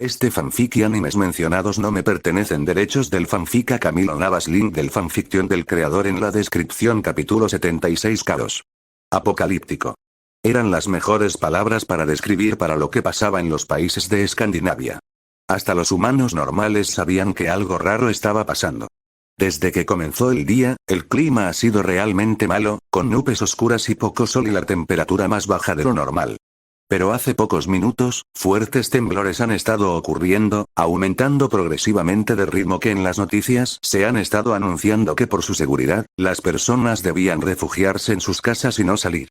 Este fanfic y animes mencionados no me pertenecen. Derechos del fanfic a Camilo Navas. Link del fanfiction del creador en la descripción. Capítulo 76. Caos apocalíptico. Eran las mejores palabras para describir para lo que pasaba en los países de Escandinavia. Hasta los humanos normales sabían que algo raro estaba pasando. Desde que comenzó el día, el clima ha sido realmente malo, con nubes oscuras y poco sol y la temperatura más baja de lo normal. Pero hace pocos minutos, fuertes temblores han estado ocurriendo, aumentando progresivamente de ritmo que en las noticias se han estado anunciando que por su seguridad, las personas debían refugiarse en sus casas y no salir.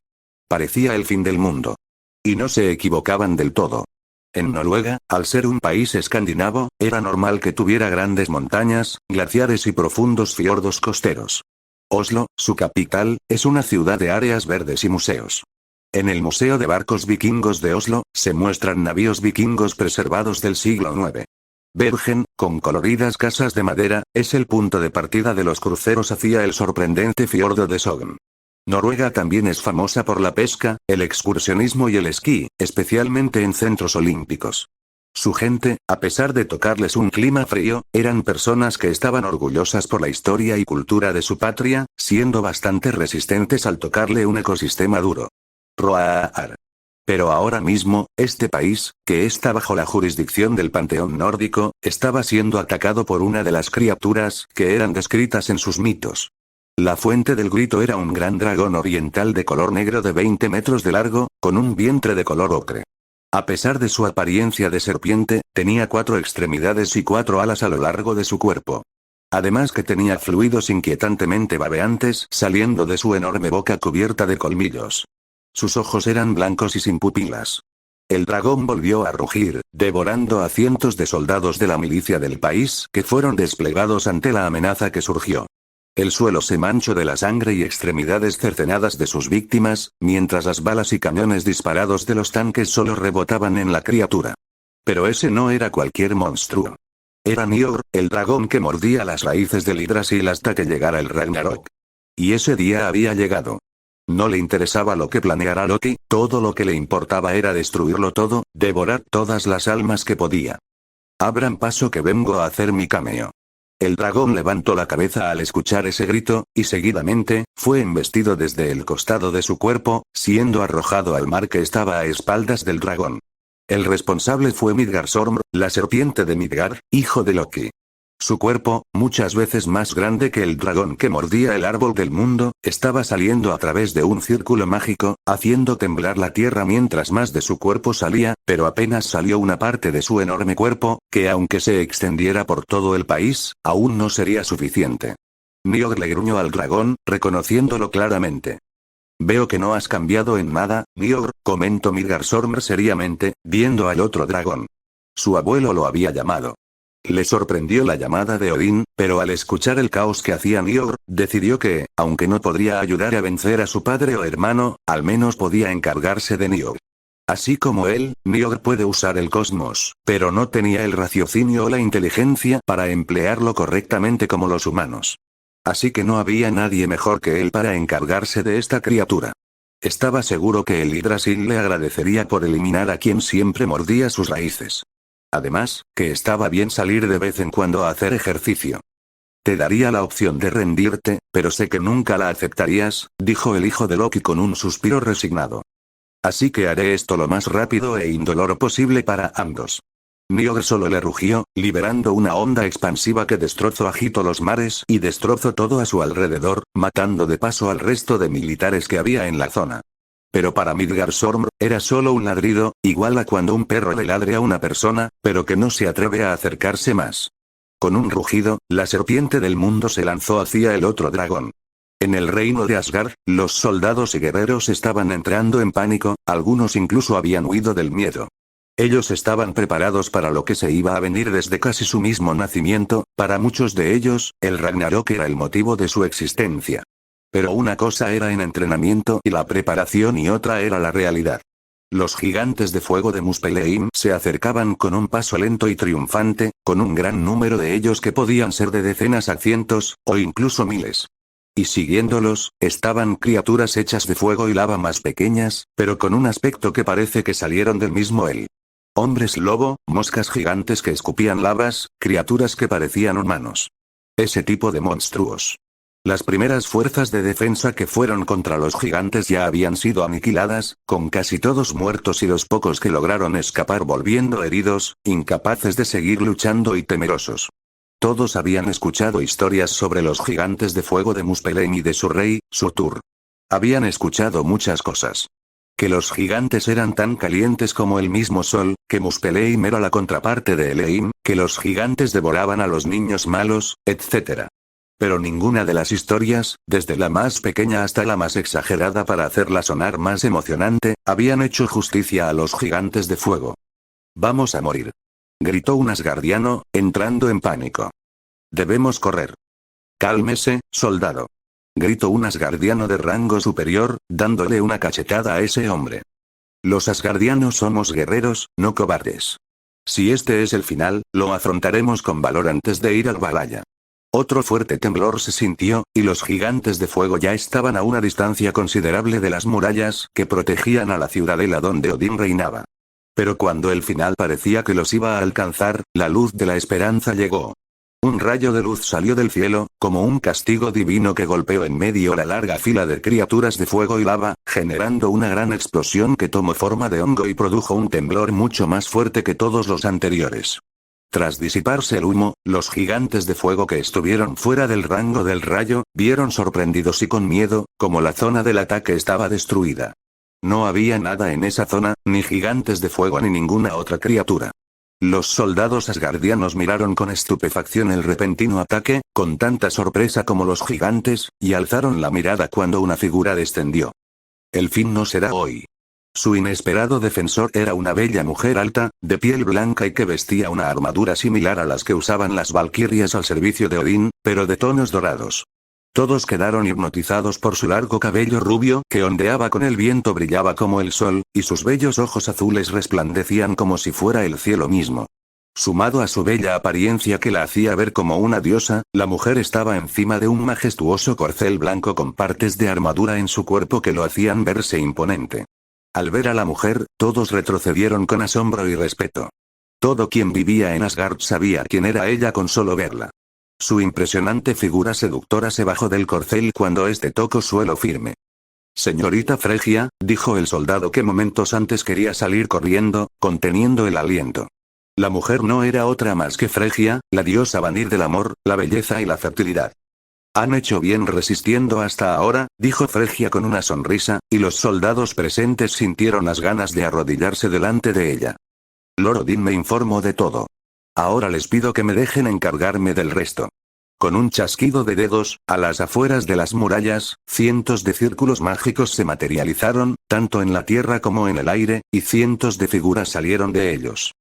Parecía el fin del mundo. Y no se equivocaban del todo. En Noruega, al ser un país escandinavo, era normal que tuviera grandes montañas, glaciares y profundos fiordos costeros. Oslo, su capital, es una ciudad de áreas verdes y museos. En el Museo de Barcos Vikingos de Oslo, se muestran navíos vikingos preservados del siglo IX. Bergen, con coloridas casas de madera, es el punto de partida de los cruceros hacia el sorprendente fiordo de Sogn. Noruega también es famosa por la pesca, el excursionismo y el esquí, especialmente en centros olímpicos. Su gente, a pesar de tocarles un clima frío, eran personas que estaban orgullosas por la historia y cultura de su patria, siendo bastante resistentes al tocarle un ecosistema duro. Roar. Pero ahora mismo, este país, que está bajo la jurisdicción del panteón nórdico, estaba siendo atacado por una de las criaturas que eran descritas en sus mitos. La fuente del grito era un gran dragón oriental de color negro de 20 metros de largo, con un vientre de color ocre. A pesar de su apariencia de serpiente, tenía 4 extremidades y 4 alas a lo largo de su cuerpo. Además que tenía fluidos inquietantemente babeantes saliendo de su enorme boca cubierta de colmillos. Sus ojos eran blancos y sin pupilas. El dragón volvió a rugir, devorando a cientos de soldados de la milicia del país que fueron desplegados ante la amenaza que surgió. El suelo se manchó de la sangre y extremidades cercenadas de sus víctimas, mientras las balas y cañones disparados de los tanques solo rebotaban en la criatura. Pero ese no era cualquier monstruo. Era Niogr, el dragón que mordía las raíces del Yggdrasil hasta que llegara el Ragnarok. Y ese día había llegado. No le interesaba lo que planeara Loki, todo lo que le importaba era destruirlo todo, devorar todas las almas que podía. Abran paso que vengo a hacer mi cameo. El dragón levantó la cabeza al escuchar ese grito, y seguidamente, fue embestido desde el costado de su cuerpo, siendo arrojado al mar que estaba a espaldas del dragón. El responsable fue Midgardsormr, la serpiente de Midgard, hijo de Loki. Su cuerpo, muchas veces más grande que el dragón que mordía el árbol del mundo, estaba saliendo a través de un círculo mágico, haciendo temblar la tierra mientras más de su cuerpo salía, pero apenas salió una parte de su enorme cuerpo, que aunque se extendiera por todo el país, aún no sería suficiente. Niogr le gruñó al dragón, reconociéndolo claramente. Veo que no has cambiado en nada, Niogr, comentó Midgardsormr seriamente, viendo al otro dragón. Su abuelo lo había llamado. Le sorprendió la llamada de Odín, pero al escuchar el caos que hacía Niogr, decidió que, aunque no podría ayudar a vencer a su padre o hermano, al menos podía encargarse de Niogr. Así como él, Niogr puede usar el cosmos, pero no tenía el raciocinio o la inteligencia para emplearlo correctamente como los humanos. Así que no había nadie mejor que él para encargarse de esta criatura. Estaba seguro que el Yggdrasil le agradecería por eliminar a quien siempre mordía sus raíces. Además, que estaba bien salir de vez en cuando a hacer ejercicio. Te daría la opción de rendirte, pero sé que nunca la aceptarías, dijo el hijo de Loki con un suspiro resignado. Así que haré esto lo más rápido e indoloro posible para ambos. Niogr solo le rugió, liberando una onda expansiva que destrozó agitó los mares y destrozó todo a su alrededor, matando de paso al resto de militares que había en la zona. Pero para Midgardsormr, era solo un ladrido, igual a cuando un perro le ladre a una persona, pero que no se atreve a acercarse más. Con un rugido, la serpiente del mundo se lanzó hacia el otro dragón. En el reino de Asgard, los soldados y guerreros estaban entrando en pánico, algunos incluso habían huido del miedo. Ellos estaban preparados para lo que se iba a venir desde casi su mismo nacimiento, para muchos de ellos, el Ragnarok era el motivo de su existencia. Pero una cosa era en entrenamiento y la preparación y otra era la realidad. Los gigantes de fuego de Muspelheim se acercaban con un paso lento y triunfante, con un gran número de ellos que podían ser de decenas a cientos, o incluso miles. Y siguiéndolos, estaban criaturas hechas de fuego y lava más pequeñas, pero con un aspecto que parece que salieron del mismo él. Hombres lobo, moscas gigantes que escupían lavas, criaturas que parecían humanos. Ese tipo de monstruos. Las primeras fuerzas de defensa que fueron contra los gigantes ya habían sido aniquiladas, con casi todos muertos y los pocos que lograron escapar volviendo heridos, incapaces de seguir luchando y temerosos. Todos habían escuchado historias sobre los gigantes de fuego de Muspelheim y de su rey, Surtur. Habían escuchado muchas cosas. Que los gigantes eran tan calientes como el mismo sol, que Muspelheim era la contraparte de Helheim, que los gigantes devoraban a los niños malos, etc. Pero ninguna de las historias, desde la más pequeña hasta la más exagerada para hacerla sonar más emocionante, habían hecho justicia a los gigantes de fuego. «Vamos a morir», gritó un asgardiano, entrando en pánico. «Debemos correr». «Cálmese, soldado», gritó un asgardiano de rango superior, dándole una cachetada a ese hombre. «Los asgardianos somos guerreros, no cobardes. Si este es el final, lo afrontaremos con valor antes de ir al Valhalla». Otro fuerte temblor se sintió, y los gigantes de fuego ya estaban a una distancia considerable de las murallas que protegían a la ciudadela donde Odín reinaba. Pero cuando el final parecía que los iba a alcanzar, la luz de la esperanza llegó. Un rayo de luz salió del cielo, como un castigo divino que golpeó en medio la larga fila de criaturas de fuego y lava, generando una gran explosión que tomó forma de hongo y produjo un temblor mucho más fuerte que todos los anteriores. Tras disiparse el humo, los gigantes de fuego que estuvieron fuera del rango del rayo, vieron sorprendidos y con miedo, como la zona del ataque estaba destruida. No había nada en esa zona, ni gigantes de fuego ni ninguna otra criatura. Los soldados asgardianos miraron con estupefacción el repentino ataque, con tanta sorpresa como los gigantes, y alzaron la mirada cuando una figura descendió. El fin no será hoy. Su inesperado defensor era una bella mujer alta, de piel blanca y que vestía una armadura similar a las que usaban las valquirias al servicio de Odín, pero de tonos dorados. Todos quedaron hipnotizados por su largo cabello rubio que ondeaba con el viento, brillaba como el sol, y sus bellos ojos azules resplandecían como si fuera el cielo mismo. Sumado a su bella apariencia que la hacía ver como una diosa, la mujer estaba encima de un majestuoso corcel blanco con partes de armadura en su cuerpo que lo hacían verse imponente. Al ver a la mujer, todos retrocedieron con asombro y respeto. Todo quien vivía en Asgard sabía quién era ella con solo verla. Su impresionante figura seductora se bajó del corcel cuando este tocó suelo firme. «Señorita Fregia», dijo el soldado que momentos antes quería salir corriendo, conteniendo el aliento. La mujer no era otra más que Fregia, la diosa Vanir del amor, la belleza y la fertilidad. «Han hecho bien resistiendo hasta ahora», dijo Fregia con una sonrisa, y los soldados presentes sintieron las ganas de arrodillarse delante de ella. «Lord Odín me informó de todo. Ahora les pido que me dejen encargarme del resto». Con un chasquido de dedos, a las afueras de las murallas, cientos de círculos mágicos se materializaron, tanto en la tierra como en el aire, y cientos de figuras salieron de ellos.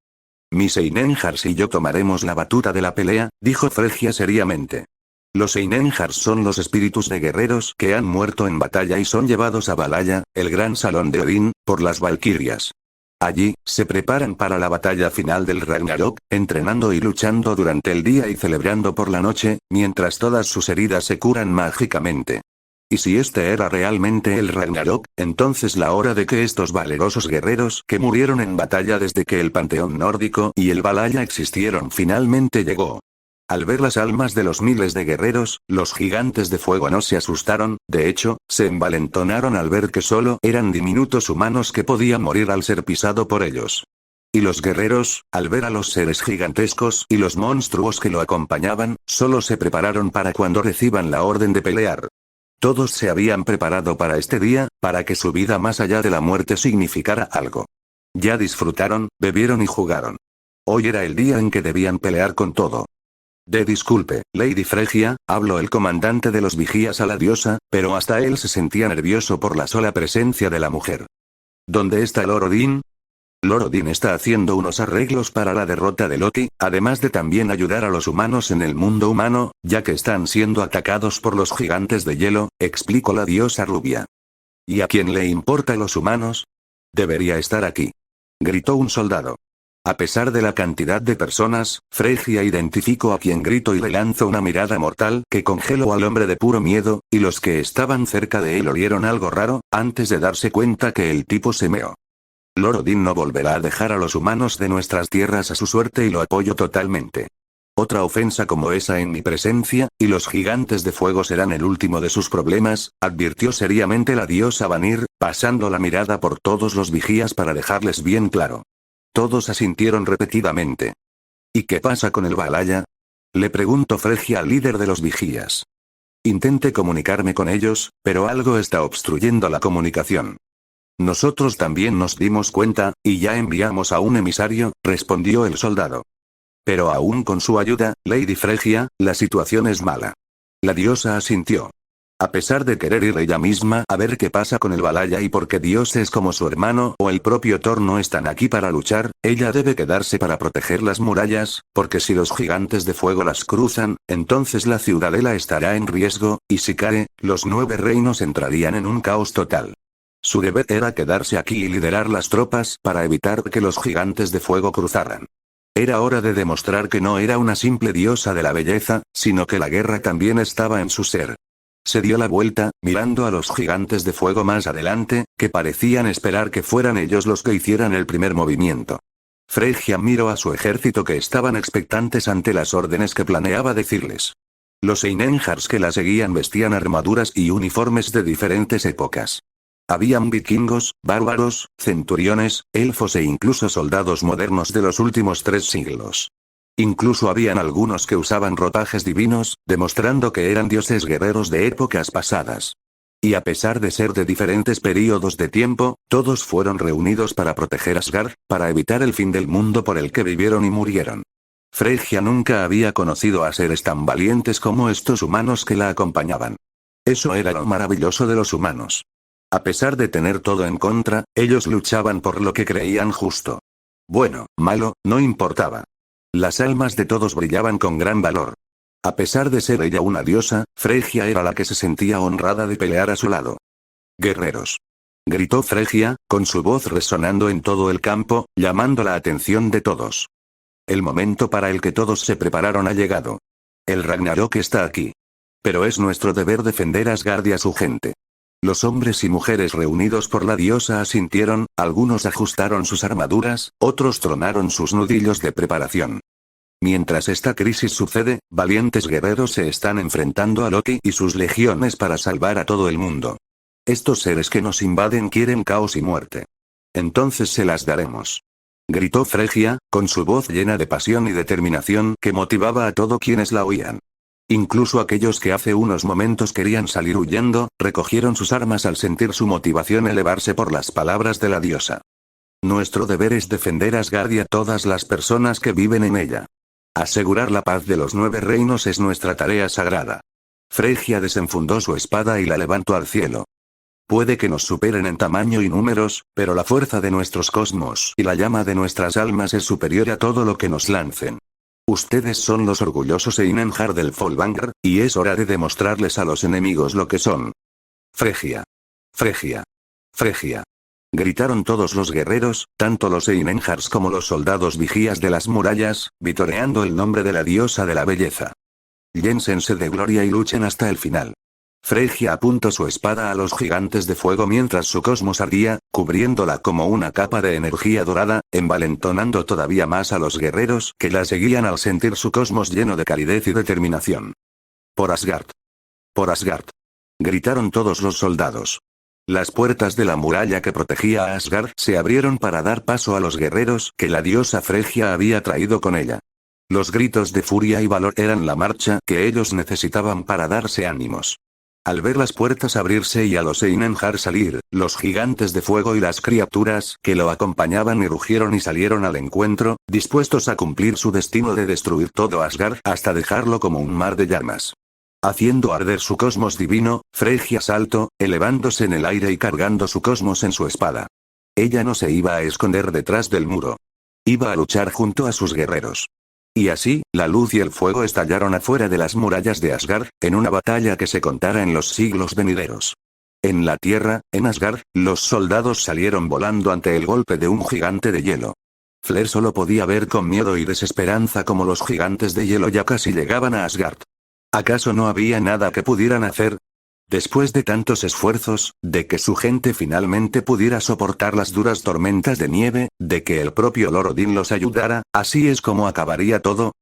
«Mis Einenjars y yo tomaremos la batuta de la pelea», dijo Fregia seriamente. «Los Einenjars son los espíritus de guerreros que han muerto en batalla y son llevados a Valhalla, el gran salón de Odín, por las valquirias. Allí, se preparan para la batalla final del Ragnarok, entrenando y luchando durante el día y celebrando por la noche, mientras todas sus heridas se curan mágicamente. Y si este era realmente el Ragnarok, entonces la hora de que estos valerosos guerreros que murieron en batalla desde que el panteón nórdico y el Valhalla existieron finalmente llegó». Al ver las almas de los miles de guerreros, los gigantes de fuego no se asustaron, de hecho, se envalentonaron al ver que solo eran diminutos humanos que podían morir al ser pisado por ellos. Y los guerreros, al ver a los seres gigantescos y los monstruos que lo acompañaban, solo se prepararon para cuando reciban la orden de pelear. Todos se habían preparado para este día, para que su vida más allá de la muerte significara algo. Ya disfrutaron, bebieron y jugaron. Hoy era el día en que debían pelear con todo. Disculpe, Lady Fregia», habló el comandante de los vigías a la diosa, pero hasta él se sentía nervioso por la sola presencia de la mujer. «¿Dónde está Lord Odín?» «Lord Odín está haciendo unos arreglos para la derrota de Loki, además de también ayudar a los humanos en el mundo humano, ya que están siendo atacados por los gigantes de hielo», explicó la diosa rubia. «¿Y a quién le importa los humanos? Debería estar aquí», gritó un soldado. A pesar de la cantidad de personas, Fregia identificó a quien gritó y le lanzó una mirada mortal que congeló al hombre de puro miedo, y los que estaban cerca de él olieron algo raro, antes de darse cuenta que el tipo se meó. Lord Odín no volverá a dejar a los humanos de nuestras tierras a su suerte y lo apoyo totalmente. Otra ofensa como esa en mi presencia, y los gigantes de fuego serán el último de sus problemas, advirtió seriamente la diosa Vanir, pasando la mirada por todos los vigías para dejarles bien claro. Todos asintieron repetidamente. ¿Y qué pasa con el Valhalla? Le preguntó Fregia al líder de los vigías. Intenté comunicarme con ellos, pero algo está obstruyendo la comunicación. Nosotros también nos dimos cuenta, y ya enviamos a un emisario, respondió el soldado. Pero aún con su ayuda, Lady Fregia, la situación es mala. La diosa asintió. A pesar de querer ir ella misma a ver qué pasa con el Valhalla y porque dioses como su hermano o el propio Thor no están aquí para luchar, ella debe quedarse para proteger las murallas, porque si los gigantes de fuego las cruzan, entonces la ciudadela estará en riesgo, y si cae, los 9 reinos entrarían en un caos total. Su deber era quedarse aquí y liderar las tropas para evitar que los gigantes de fuego cruzaran. Era hora de demostrar que no era una simple diosa de la belleza, sino que la guerra también estaba en su ser. Se dio la vuelta, mirando a los gigantes de fuego más adelante, que parecían esperar que fueran ellos los que hicieran el primer movimiento. Fregia miró a su ejército que estaban expectantes ante las órdenes que planeaba decirles. Los Einenjars que la seguían vestían armaduras y uniformes de diferentes épocas. Habían vikingos, bárbaros, centuriones, elfos e incluso soldados modernos de los últimos 3 siglos. Incluso habían algunos que usaban ropajes divinos, demostrando que eran dioses guerreros de épocas pasadas. Y a pesar de ser de diferentes períodos de tiempo, todos fueron reunidos para proteger Asgard, para evitar el fin del mundo por el que vivieron y murieron. Fregia nunca había conocido a seres tan valientes como estos humanos que la acompañaban. Eso era lo maravilloso de los humanos. A pesar de tener todo en contra, ellos luchaban por lo que creían justo. Bueno, malo, no importaba. Las almas de todos brillaban con gran valor. A pesar de ser ella una diosa, Fregia era la que se sentía honrada de pelear a su lado. «Guerreros», gritó Fregia, con su voz resonando en todo el campo, llamando la atención de todos. El momento para el que todos se prepararon ha llegado. El Ragnarok está aquí. Pero es nuestro deber defender a Asgard y a su gente. Los hombres y mujeres reunidos por la diosa asintieron, algunos ajustaron sus armaduras, otros tronaron sus nudillos de preparación. Mientras esta crisis sucede, valientes guerreros se están enfrentando a Loki y sus legiones para salvar a todo el mundo. Estos seres que nos invaden quieren caos y muerte. Entonces se las daremos. Gritó Fregia, con su voz llena de pasión y determinación que motivaba a todos quienes la oían. Incluso aquellos que hace unos momentos querían salir huyendo, recogieron sus armas al sentir su motivación elevarse por las palabras de la diosa. Nuestro deber es defender Asgard y a todas las personas que viven en ella. Asegurar la paz de los 9 reinos es nuestra tarea sagrada. Fregia desenfundó su espada y la levantó al cielo. Puede que nos superen en tamaño y números, pero la fuerza de nuestros cosmos y la llama de nuestras almas es superior a todo lo que nos lancen. Ustedes son los orgullosos Einenjar del Folvangar, y es hora de demostrarles a los enemigos lo que son. Fregia. Fregia. Fregia. Gritaron todos los guerreros, tanto los Einenjars como los soldados vigías de las murallas, vitoreando el nombre de la diosa de la belleza. Llénsense de gloria y luchen hasta el final. Fregia apuntó su espada a los gigantes de fuego mientras su cosmos ardía, cubriéndola como una capa de energía dorada, envalentonando todavía más a los guerreros que la seguían al sentir su cosmos lleno de calidez y determinación. Por Asgard. Por Asgard. Gritaron todos los soldados. Las puertas de la muralla que protegía a Asgard se abrieron para dar paso a los guerreros que la diosa Fregia había traído con ella. Los gritos de furia y valor eran la marcha que ellos necesitaban para darse ánimos. Al ver las puertas abrirse y a los Einenjar salir, los gigantes de fuego y las criaturas que lo acompañaban rugieron y salieron al encuentro, dispuestos a cumplir su destino de destruir todo Asgard hasta dejarlo como un mar de llamas. Haciendo arder su cosmos divino, Fregia saltó, elevándose en el aire y cargando su cosmos en su espada. Ella no se iba a esconder detrás del muro. Iba a luchar junto a sus guerreros. Y así, la luz y el fuego estallaron afuera de las murallas de Asgard, en una batalla que se contara en los siglos venideros. En la tierra, en Asgard, los soldados salieron volando ante el golpe de un gigante de hielo. Flair solo podía ver con miedo y desesperanza cómo los gigantes de hielo ya casi llegaban a Asgard. ¿Acaso no había nada que pudieran hacer? Después de tantos esfuerzos, de que su gente finalmente pudiera soportar las duras tormentas de nieve, de que el propio Lord Odin los ayudara, ¿así es como acabaría todo?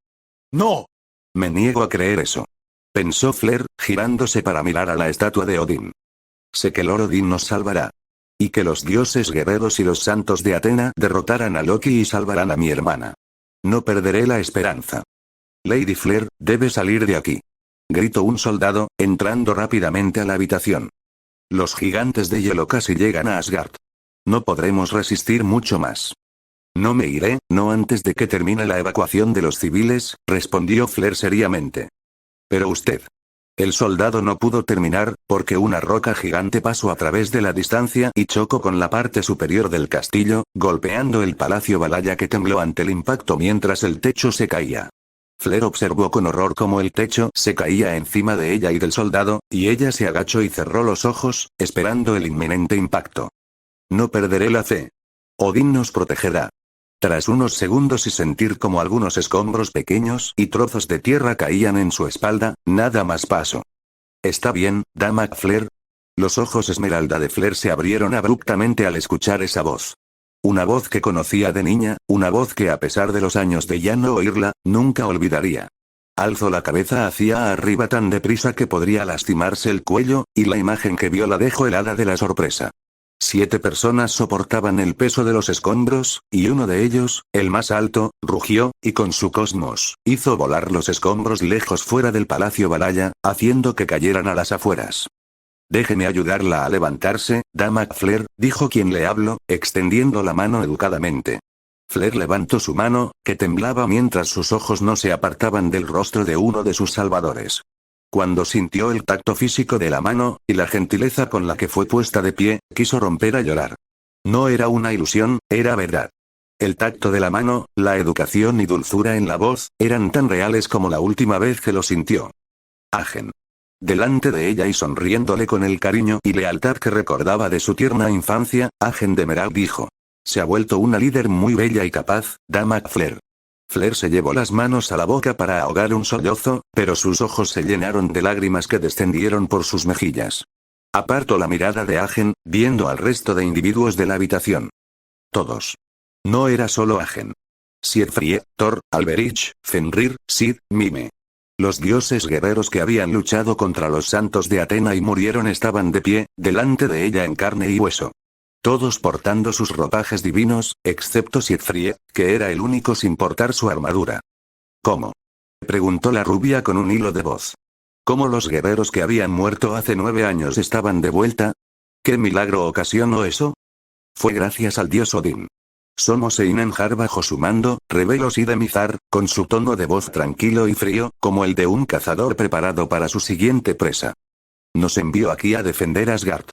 ¡No! Me niego a creer eso. Pensó Flair, girándose para mirar a la estatua de Odín. Sé que Lord Odin nos salvará. Y que los dioses guerreros y los santos de Atena derrotarán a Loki y salvarán a mi hermana. No perderé la esperanza. Lady Flair, debe salir de aquí. Gritó un soldado, entrando rápidamente a la habitación. Los gigantes de hielo casi llegan a Asgard. No podremos resistir mucho más. No me iré, no antes de que termine la evacuación de los civiles, respondió Flair seriamente. Pero usted. El soldado no pudo terminar, porque una roca gigante pasó a través de la distancia y chocó con la parte superior del castillo, golpeando el palacio Valhalla que tembló ante el impacto mientras el techo se caía. Flair observó con horror cómo el techo se caía encima de ella y del soldado, y ella se agachó y cerró los ojos, esperando el inminente impacto. No perderé la fe. Odín nos protegerá. Tras unos segundos y sentir como algunos escombros pequeños y trozos de tierra caían en su espalda, nada más pasó. ¿Está bien, dama Flair? Los ojos esmeralda de Flair se abrieron abruptamente al escuchar esa voz. Una voz que conocía de niña, una voz que a pesar de los años de ya no oírla, nunca olvidaría. Alzó la cabeza hacia arriba tan deprisa que podría lastimarse el cuello, y la imagen que vio la dejó helada de la sorpresa. 7 personas soportaban el peso de los escombros, y uno de ellos, el más alto, rugió, y con su cosmos, hizo volar los escombros lejos fuera del palacio Valhalla, haciendo que cayeran a las afueras. Déjeme ayudarla a levantarse, dama Flair, dijo quien le habló, extendiendo la mano educadamente. Flair levantó su mano, que temblaba mientras sus ojos no se apartaban del rostro de uno de sus salvadores. Cuando sintió el tacto físico de la mano, y la gentileza con la que fue puesta de pie, quiso romper a llorar. No era una ilusión, era verdad. El tacto de la mano, la educación y dulzura en la voz, eran tan reales como la última vez que lo sintió. Agen. Delante de ella y sonriéndole con el cariño y lealtad que recordaba de su tierna infancia, Agen de Meral dijo. Se ha vuelto una líder muy bella y capaz, dama Flair. Flair se llevó las manos a la boca para ahogar un sollozo, pero sus ojos se llenaron de lágrimas que descendieron por sus mejillas. Apartó la mirada de Agen, viendo al resto de individuos de la habitación. Todos. No era solo Agen. Siegfried, Thor, Alberich, Fenrir, Sid, Mime. Los dioses guerreros que habían luchado contra los santos de Atena y murieron estaban de pie, delante de ella en carne y hueso. Todos portando sus ropajes divinos, excepto Siegfried, que era el único sin portar su armadura. ¿Cómo? Preguntó la rubia con un hilo de voz. ¿Cómo los guerreros que habían muerto hace 9 años estaban de vuelta? ¿Qué milagro ocasionó eso? Fue gracias al dios Odín. Somos Einenjar bajo su mando, reveló Sidemizar, con su tono de voz tranquilo y frío, como el de un cazador preparado para su siguiente presa. Nos envió aquí a defender Asgard.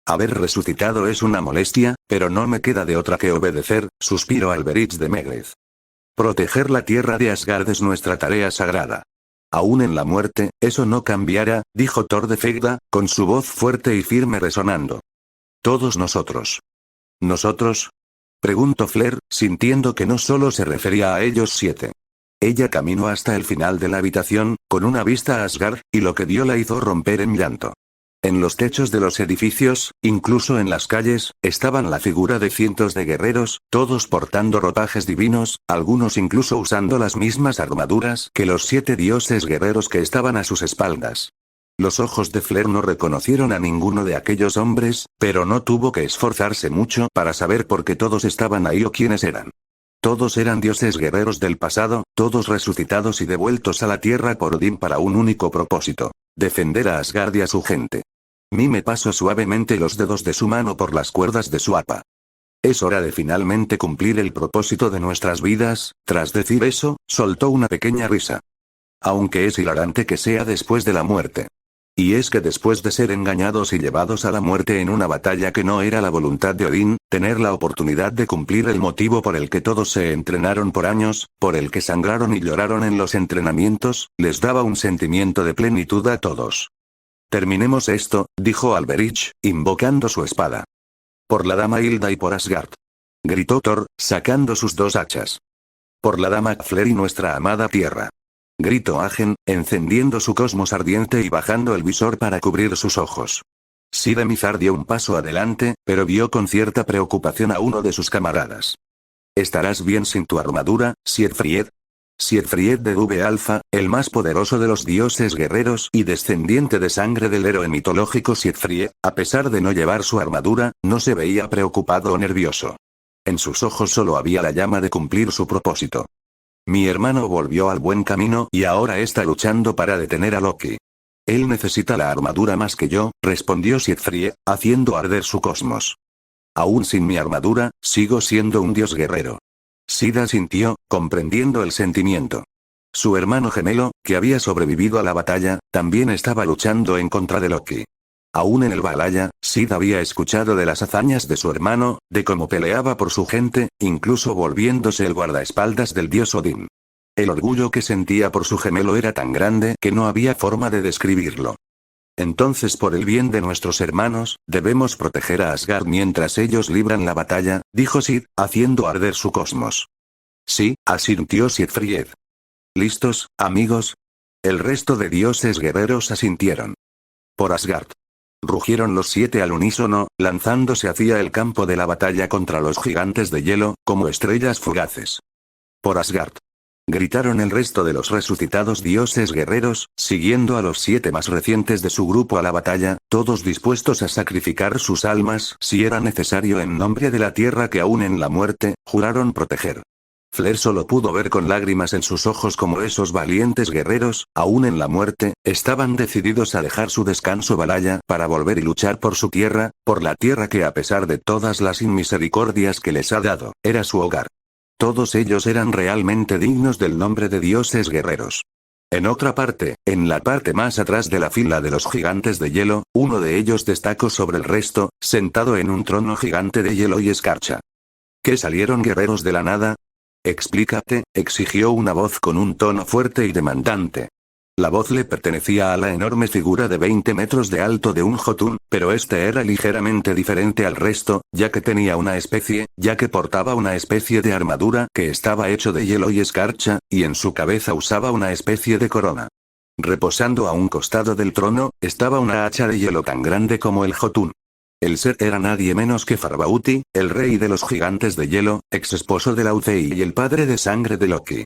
Haber resucitado es una molestia, pero no me queda de otra que obedecer, suspiró Alberich de Megrez. Proteger la tierra de Asgard es nuestra tarea sagrada. Aún en la muerte, eso no cambiará, dijo Thor de Fegda, con su voz fuerte y firme resonando. Todos nosotros. ¿Nosotros? Preguntó Flair, sintiendo que no solo se refería a ellos 7. Ella caminó hasta el final de la habitación, con una vista a Asgard, y lo que vio la hizo romper en llanto. En los techos de los edificios, incluso en las calles, estaban la figura de cientos de guerreros, todos portando ropajes divinos, algunos incluso usando las mismas armaduras que los 7 dioses guerreros que estaban a sus espaldas. Los ojos de Flair no reconocieron a ninguno de aquellos hombres, pero no tuvo que esforzarse mucho para saber por qué todos estaban ahí o quiénes eran. Todos eran dioses guerreros del pasado, todos resucitados y devueltos a la tierra por Odín para un único propósito: defender a Asgard y a su gente. Mime pasó suavemente los dedos de su mano por las cuerdas de su arpa. Es hora de finalmente cumplir el propósito de nuestras vidas. Tras decir eso, soltó una pequeña risa. Aunque es hilarante que sea después de la muerte. Y es que después de ser engañados y llevados a la muerte en una batalla que no era la voluntad de Odín, tener la oportunidad de cumplir el motivo por el que todos se entrenaron por años, por el que sangraron y lloraron en los entrenamientos, les daba un sentimiento de plenitud a todos. Terminemos esto, dijo Alberich, invocando su espada. Por la dama Hilda y por Asgard. Gritó Thor, sacando sus 2 hachas. Por la dama Flair y nuestra amada tierra. Gritó Agen, encendiendo su cosmos ardiente y bajando el visor para cubrir sus ojos. Sidemizar dio un paso adelante, pero vio con cierta preocupación a uno de sus camaradas. ¿Estarás bien sin tu armadura, Siegfried? Siegfried de V-Alpha, el más poderoso de los dioses guerreros y descendiente de sangre del héroe mitológico Siegfried, a pesar de no llevar su armadura, no se veía preocupado o nervioso. En sus ojos solo había la llama de cumplir su propósito. Mi hermano volvió al buen camino y ahora está luchando para detener a Loki. Él necesita la armadura más que yo, respondió Siegfried, haciendo arder su cosmos. Aún sin mi armadura, sigo siendo un dios guerrero. Sida sintió, comprendiendo el sentimiento. Su hermano gemelo, que había sobrevivido a la batalla, también estaba luchando en contra de Loki. Aún en el Valhalla, Sid había escuchado de las hazañas de su hermano, de cómo peleaba por su gente, incluso volviéndose el guardaespaldas del dios Odín. El orgullo que sentía por su gemelo era tan grande que no había forma de describirlo. Entonces, por el bien de nuestros hermanos, debemos proteger a Asgard mientras ellos libran la batalla, dijo Sid, haciendo arder su cosmos. Sí, asintió Siegfried. ¿Listos, amigos? El resto de dioses guerreros asintieron. Por Asgard. Rugieron los 7 al unísono, lanzándose hacia el campo de la batalla contra los gigantes de hielo, como estrellas fugaces. Por Asgard. Gritaron el resto de los resucitados dioses guerreros, siguiendo a los 7 más recientes de su grupo a la batalla, todos dispuestos a sacrificar sus almas si era necesario en nombre de la tierra que aún en la muerte, juraron proteger. Flair solo pudo ver con lágrimas en sus ojos como esos valientes guerreros, aún en la muerte, estaban decididos a dejar su descanso Valhalla para volver y luchar por su tierra, por la tierra que a pesar de todas las inmisericordias que les ha dado, era su hogar. Todos ellos eran realmente dignos del nombre de dioses guerreros. En otra parte, en la parte más atrás de la fila de los gigantes de hielo, uno de ellos destacó sobre el resto, sentado en un trono gigante de hielo y escarcha. ¿Qué salieron guerreros de la nada? Explícate, exigió una voz con un tono fuerte y demandante. La voz le pertenecía a la enorme figura de 20 metros de alto de un Jotun, pero este era ligeramente diferente al resto, ya que portaba una especie de armadura que estaba hecho de hielo y escarcha, y en su cabeza usaba una especie de corona. Reposando a un costado del trono, estaba una hacha de hielo tan grande como el Jotun. El ser era nadie menos que Farbauti, el rey de los gigantes de hielo, ex esposo de Laufey y el padre de sangre de Loki.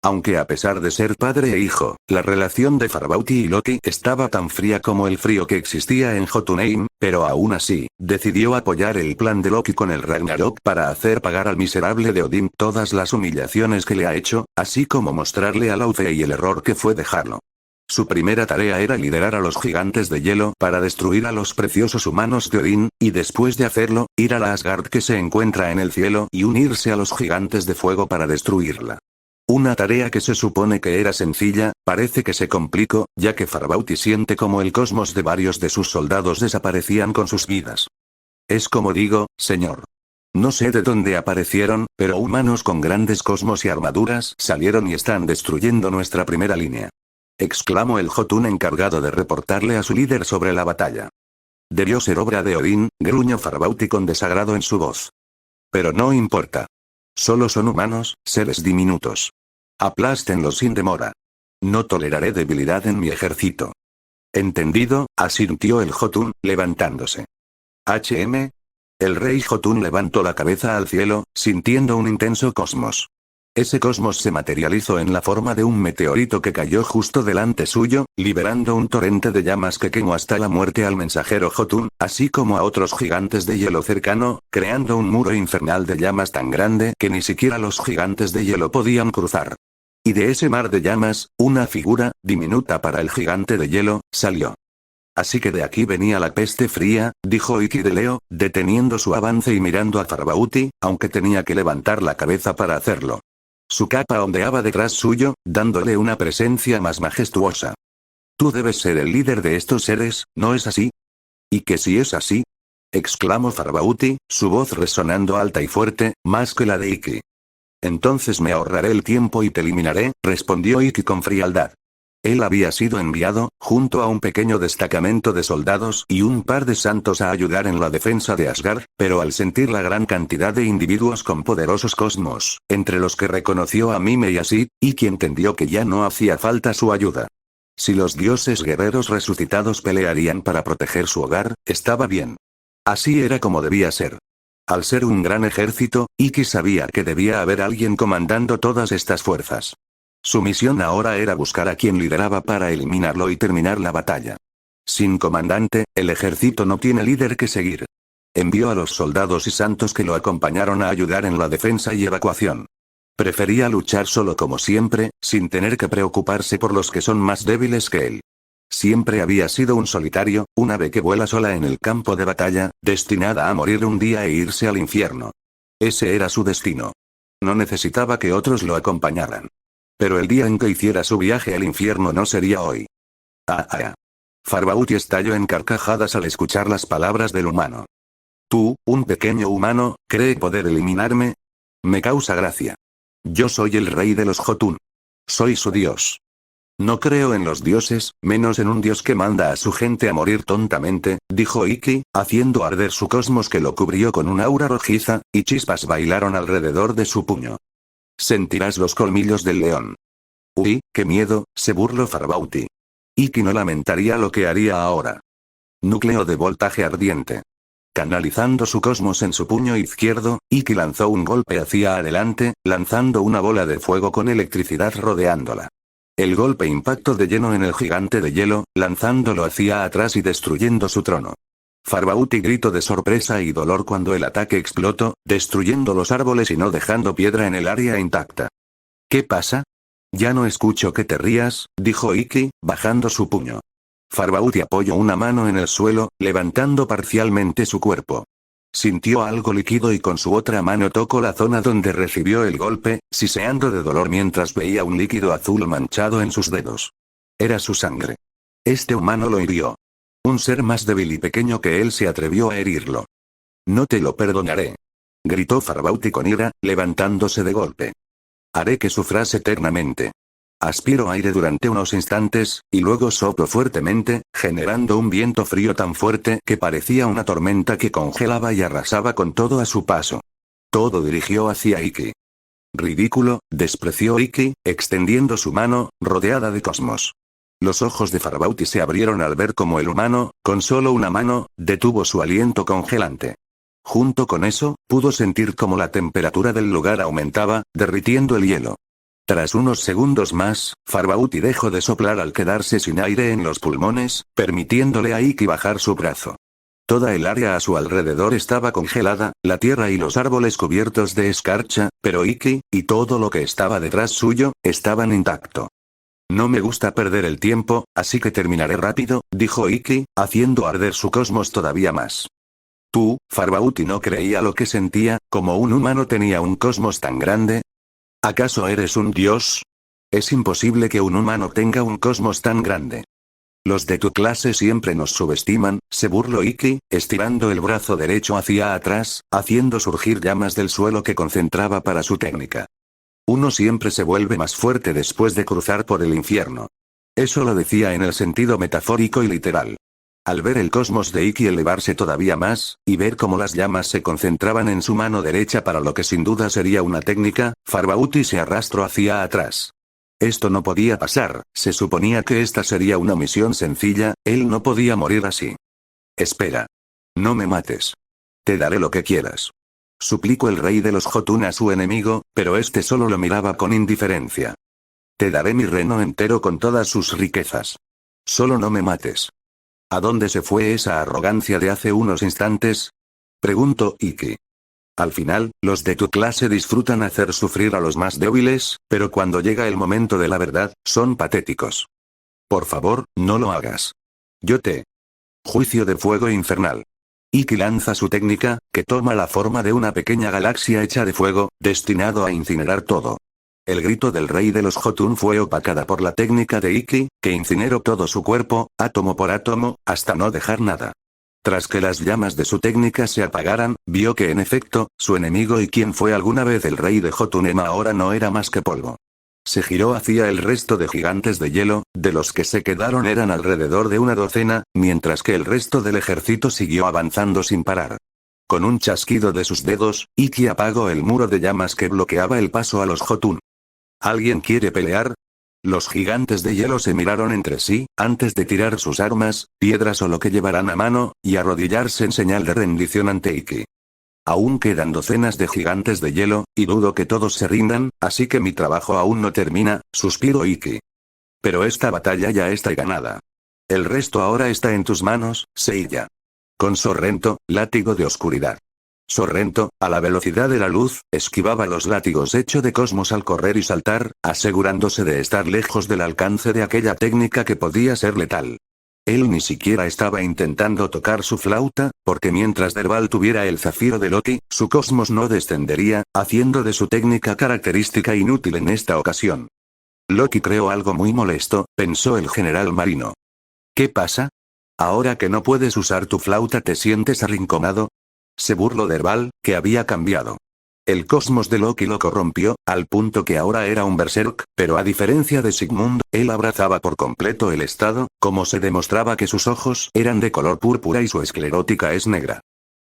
Aunque a pesar de ser padre e hijo, la relación de Farbauti y Loki estaba tan fría como el frío que existía en Jotunheim, pero aún así, decidió apoyar el plan de Loki con el Ragnarok para hacer pagar al miserable de Odín todas las humillaciones que le ha hecho, así como mostrarle a Laufey el error que fue dejarlo. Su primera tarea era liderar a los gigantes de hielo para destruir a los preciosos humanos de Odín, y después de hacerlo, ir a la Asgard que se encuentra en el cielo y unirse a los gigantes de fuego para destruirla. Una tarea que se supone que era sencilla, parece que se complicó, ya que Farbauti siente como el cosmos de varios de sus soldados desaparecían con sus vidas. Es como digo, señor. No sé de dónde aparecieron, pero humanos con grandes cosmos y armaduras salieron y están destruyendo nuestra primera línea. Exclamó el Jotun encargado de reportarle a su líder sobre la batalla. Debió ser obra de Odín, gruñó Farbauti con desagrado en su voz. Pero no importa. Solo son humanos, seres diminutos. Aplástenlos sin demora. No toleraré debilidad en mi ejército. Entendido, asintió el Jotun, levantándose. El rey Jotun levantó la cabeza al cielo, sintiendo un intenso cosmos. Ese cosmos se materializó en la forma de un meteorito que cayó justo delante suyo, liberando un torrente de llamas que quemó hasta la muerte al mensajero Jotun, así como a otros gigantes de hielo cercano, creando un muro infernal de llamas tan grande que ni siquiera los gigantes de hielo podían cruzar. Y de ese mar de llamas, una figura, diminuta para el gigante de hielo, salió. Así que de aquí venía la peste fría, dijo Iki de Leo, deteniendo su avance y mirando a Farbauti, aunque tenía que levantar la cabeza para hacerlo. Su capa ondeaba detrás suyo, dándole una presencia más majestuosa. Tú debes ser el líder de estos seres, ¿no es así? ¿Y que si es así? Exclamó Farbauti, su voz resonando alta y fuerte, más que la de Iki. Entonces me ahorraré el tiempo y te eliminaré, respondió Iki con frialdad. Él había sido enviado, junto a un pequeño destacamento de soldados y un par de santos a ayudar en la defensa de Asgard, pero al sentir la gran cantidad de individuos con poderosos cosmos, entre los que reconoció a Mime y a Sid, Iki entendió que ya no hacía falta su ayuda. Si los dioses guerreros resucitados pelearían para proteger su hogar, estaba bien. Así era como debía ser. Al ser un gran ejército, Iki sabía que debía haber alguien comandando todas estas fuerzas. Su misión ahora era buscar a quien lideraba para eliminarlo y terminar la batalla. Sin comandante, el ejército no tiene líder que seguir. Envió a los soldados y santos que lo acompañaron a ayudar en la defensa y evacuación. Prefería luchar solo como siempre, sin tener que preocuparse por los que son más débiles que él. Siempre había sido un solitario, un ave que vuela sola en el campo de batalla, destinada a morir un día e irse al infierno. Ese era su destino. No necesitaba que otros lo acompañaran. Pero el día en que hiciera su viaje al infierno no sería hoy. Farbauti estalló en carcajadas al escuchar las palabras del humano. Tú, un pequeño humano, ¿cree poder eliminarme? Me causa gracia. Yo soy el rey de los Jotun. Soy su dios. No creo en los dioses, menos en un dios que manda a su gente a morir tontamente, dijo Iki, haciendo arder su cosmos que lo cubrió con un aura rojiza, y chispas bailaron alrededor de su puño. Sentirás los colmillos del león. Uy, qué miedo, se burló Farbauti. Iki no lamentaría lo que haría ahora. Núcleo de voltaje ardiente. Canalizando su cosmos en su puño izquierdo, Iki lanzó un golpe hacia adelante, lanzando una bola de fuego con electricidad rodeándola. El golpe impactó de lleno en el gigante de hielo, lanzándolo hacia atrás y destruyendo su trono. Farbauti gritó de sorpresa y dolor cuando el ataque explotó, destruyendo los árboles y no dejando piedra en el área intacta. ¿Qué pasa? Ya no escucho que te rías, dijo Iki, bajando su puño. Farbauti apoyó una mano en el suelo, levantando parcialmente su cuerpo. Sintió algo líquido y con su otra mano tocó la zona donde recibió el golpe, siseando de dolor mientras veía un líquido azul manchado en sus dedos. Era su sangre. Este humano lo hirió. Un ser más débil y pequeño que él se atrevió a herirlo. No te lo perdonaré. Gritó Farbauti con ira, levantándose de golpe. Haré que sufras eternamente. Aspiró aire durante unos instantes, y luego sopló fuertemente, generando un viento frío tan fuerte que parecía una tormenta que congelaba y arrasaba con todo a su paso. Todo dirigió hacia Iki. Ridículo, despreció Iki, extendiendo su mano, rodeada de cosmos. Los ojos de Farbauti se abrieron al ver cómo el humano, con solo una mano, detuvo su aliento congelante. Junto con eso, pudo sentir cómo la temperatura del lugar aumentaba, derritiendo el hielo. Tras unos segundos más, Farbauti dejó de soplar al quedarse sin aire en los pulmones, permitiéndole a Iki bajar su brazo. Toda el área a su alrededor estaba congelada, la tierra y los árboles cubiertos de escarcha, pero Iki, y todo lo que estaba detrás suyo, estaban intacto. No me gusta perder el tiempo, así que terminaré rápido, dijo Iki, haciendo arder su cosmos todavía más. Tú, Farbauti no creía lo que sentía, como un humano tenía un cosmos tan grande. ¿Acaso eres un dios? Es imposible que un humano tenga un cosmos tan grande. Los de tu clase siempre nos subestiman, se burló Iki, estirando el brazo derecho hacia atrás, haciendo surgir llamas del suelo que concentraba para su técnica. Uno siempre se vuelve más fuerte después de cruzar por el infierno. Eso lo decía en el sentido metafórico y literal. Al ver el cosmos de Iki elevarse todavía más, y ver cómo las llamas se concentraban en su mano derecha para lo que sin duda sería una técnica, Farbauti se arrastró hacia atrás. Esto no podía pasar, se suponía que esta sería una misión sencilla, él no podía morir así. Espera. No me mates. Te daré lo que quieras. Suplicó el rey de los Jotun a su enemigo, pero este solo lo miraba con indiferencia. Te daré mi reino entero con todas sus riquezas. Solo no me mates. ¿A dónde se fue esa arrogancia de hace unos instantes? Preguntó Iki. Al final, los de tu clase disfrutan hacer sufrir a los más débiles, pero cuando llega el momento de la verdad, son patéticos. Por favor, no lo hagas. Yo te... Juicio de fuego infernal. Iki lanza su técnica, que toma la forma de una pequeña galaxia hecha de fuego, destinado a incinerar todo. El grito del rey de los Jotun fue opacada por la técnica de Iki, que incineró todo su cuerpo, átomo por átomo, hasta no dejar nada. Tras que las llamas de su técnica se apagaran, vio que en efecto, su enemigo y quien fue alguna vez el rey de Jotunheim ahora no era más que polvo. Se giró hacia el resto de gigantes de hielo, de los que se quedaron eran alrededor de una docena, mientras que el resto del ejército siguió avanzando sin parar. Con un chasquido de sus dedos, Ikki apagó el muro de llamas que bloqueaba el paso a los Jotun. ¿Alguien quiere pelear? Los gigantes de hielo se miraron entre sí, antes de tirar sus armas, piedras o lo que llevaran a mano, y arrodillarse en señal de rendición ante Ikki. Aún quedan docenas de gigantes de hielo, y dudo que todos se rindan, así que mi trabajo aún no termina, suspiró Ikki. Pero esta batalla ya está ganada. El resto ahora está en tus manos, Seiya. Con Sorrento, látigo de oscuridad. Sorrento, a la velocidad de la luz, esquivaba los látigos hecho de cosmos al correr y saltar, asegurándose de estar lejos del alcance de aquella técnica que podía ser letal. Él ni siquiera estaba intentando tocar su flauta, porque mientras Dervahl tuviera el zafiro de Loki, su cosmos no descendería, haciendo de su técnica característica inútil en esta ocasión. Loki creó algo muy molesto, pensó el general marino. ¿Qué pasa? Ahora que no puedes usar tu flauta ¿te sientes arrinconado? Se burló Dervahl, que había cambiado. El cosmos de Loki lo corrompió, al punto que ahora era un berserk, pero a diferencia de Sigmund, él abrazaba por completo el estado, como se demostraba que sus ojos eran de color púrpura y su esclerótica es negra.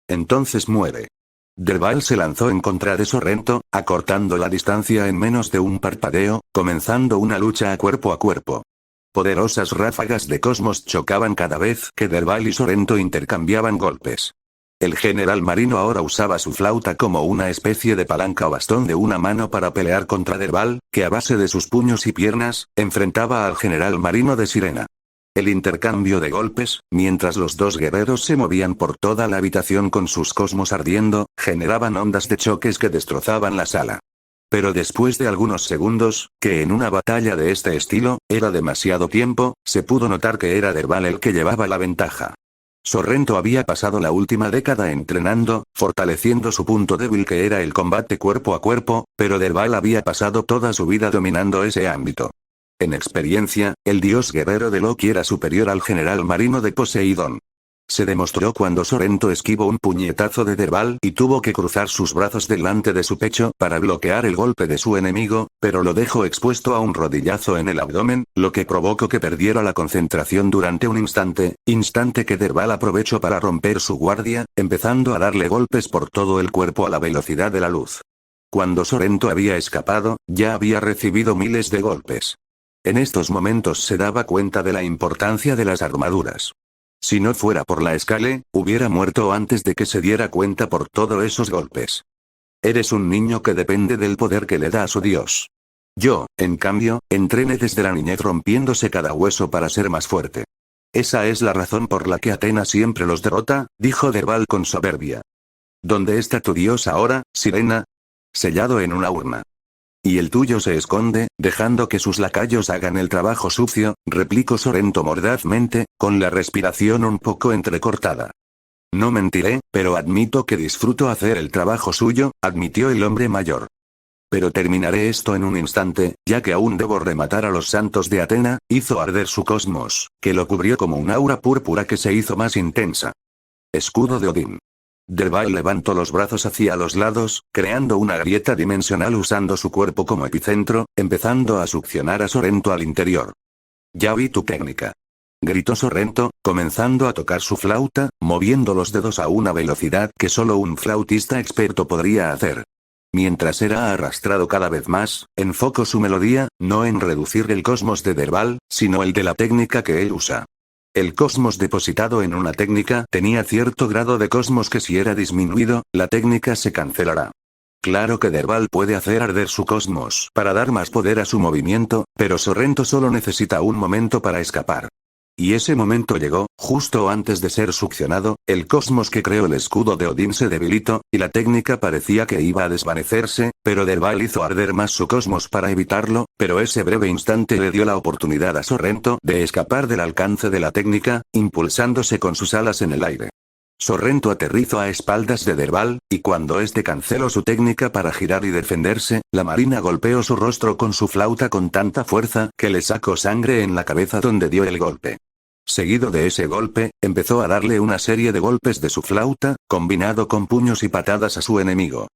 Entonces muere. Dervahl se lanzó en contra de Sorrento, acortando la distancia en menos de un parpadeo, comenzando una lucha a cuerpo. Poderosas ráfagas de cosmos chocaban cada vez que Dervahl y Sorrento intercambiaban golpes. El general marino ahora usaba su flauta como una especie de palanca o bastón de una mano para pelear contra Dervahl, que a base de sus puños y piernas, enfrentaba al general marino de Sirena. El intercambio de golpes, mientras los dos guerreros se movían por toda la habitación con sus cosmos ardiendo, generaban ondas de choques que destrozaban la sala. Pero después de algunos segundos, que en una batalla de este estilo, era demasiado tiempo, se pudo notar que era Dervahl el que llevaba la ventaja. Sorrento había pasado la última década entrenando, fortaleciendo su punto débil que era el combate cuerpo a cuerpo, pero Dervahl había pasado toda su vida dominando ese ámbito. En experiencia, el dios guerrero de Loki era superior al general marino de Poseidón. Se demostró cuando Sorrento esquivó un puñetazo de Dervahl y tuvo que cruzar sus brazos delante de su pecho para bloquear el golpe de su enemigo, pero lo dejó expuesto a un rodillazo en el abdomen, lo que provocó que perdiera la concentración durante un instante que Dervahl aprovechó para romper su guardia, empezando a darle golpes por todo el cuerpo a la velocidad de la luz. Cuando Sorrento había escapado, ya había recibido miles de golpes. En estos momentos se daba cuenta de la importancia de las armaduras. Si no fuera por la escala, hubiera muerto antes de que se diera cuenta por todos esos golpes. Eres un niño que depende del poder que le da a su dios. Yo, en cambio, entrené desde la niñez rompiéndose cada hueso para ser más fuerte. Esa es la razón por la que Atena siempre los derrota, dijo Dervahl con soberbia. ¿Dónde está tu dios ahora, Sirena? Sellado en una urna. Y el tuyo se esconde, dejando que sus lacayos hagan el trabajo sucio, replicó Sorrento mordazmente, con la respiración un poco entrecortada. No mentiré, pero admito que disfruto hacer el trabajo suyo, admitió el hombre mayor. Pero terminaré esto en un instante, ya que aún debo rematar a los santos de Atena, hizo arder su cosmos, que lo cubrió como un aura púrpura que se hizo más intensa. Escudo de Odín. Dervahl levantó los brazos hacia los lados, creando una grieta dimensional usando su cuerpo como epicentro, empezando a succionar a Sorrento al interior. Ya vi tu técnica. Gritó Sorrento, comenzando a tocar su flauta, moviendo los dedos a una velocidad que solo un flautista experto podría hacer. Mientras era arrastrado cada vez más, enfocó su melodía, no en reducir el cosmos de Dervahl, sino el de la técnica que él usa. El cosmos depositado en una técnica tenía cierto grado de cosmos que si era disminuido, la técnica se cancelará. Claro que Dervahl puede hacer arder su cosmos para dar más poder a su movimiento, pero Sorrento solo necesita un momento para escapar. Y ese momento llegó, justo antes de ser succionado, el cosmos que creó el escudo de Odín se debilitó, y la técnica parecía que iba a desvanecerse, pero Dervahl hizo arder más su cosmos para evitarlo, pero ese breve instante le dio la oportunidad a Sorrento de escapar del alcance de la técnica, impulsándose con sus alas en el aire. Sorrento aterrizó a espaldas de Dervahl, y cuando este canceló su técnica para girar y defenderse, la marina golpeó su rostro con su flauta con tanta fuerza que le sacó sangre en la cabeza donde dio el golpe. Seguido de ese golpe, empezó a darle una serie de golpes de su flauta, combinado con puños y patadas a su enemigo.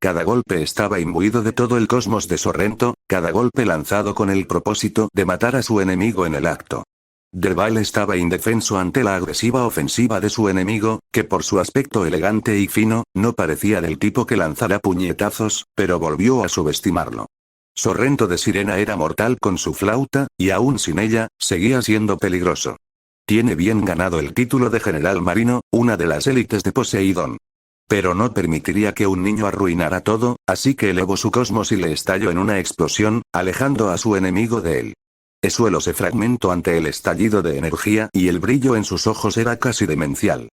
Cada golpe estaba imbuido de todo el cosmos de Sorrento, cada golpe lanzado con el propósito de matar a su enemigo en el acto. Derval estaba indefenso ante la agresiva ofensiva de su enemigo, que por su aspecto elegante y fino, no parecía del tipo que lanzara puñetazos, pero volvió a subestimarlo. Sorrento de Sirena era mortal con su flauta, y aún sin ella, seguía siendo peligroso. Tiene bien ganado el título de general marino, una de las élites de Poseidón. Pero no permitiría que un niño arruinara todo, así que elevó su cosmos y le estalló en una explosión, alejando a su enemigo de él. El suelo se fragmentó ante el estallido de energía y el brillo en sus ojos era casi demencial.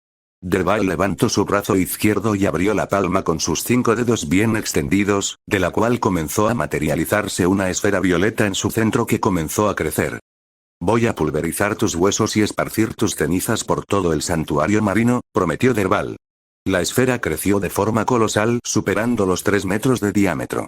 Derval levantó su brazo izquierdo y abrió la palma con sus 5 dedos bien extendidos, de la cual comenzó a materializarse una esfera violeta en su centro que comenzó a crecer. Voy a pulverizar tus huesos y esparcir tus cenizas por todo el santuario marino, prometió Derval. La esfera creció de forma colosal, superando los 3 metros de diámetro.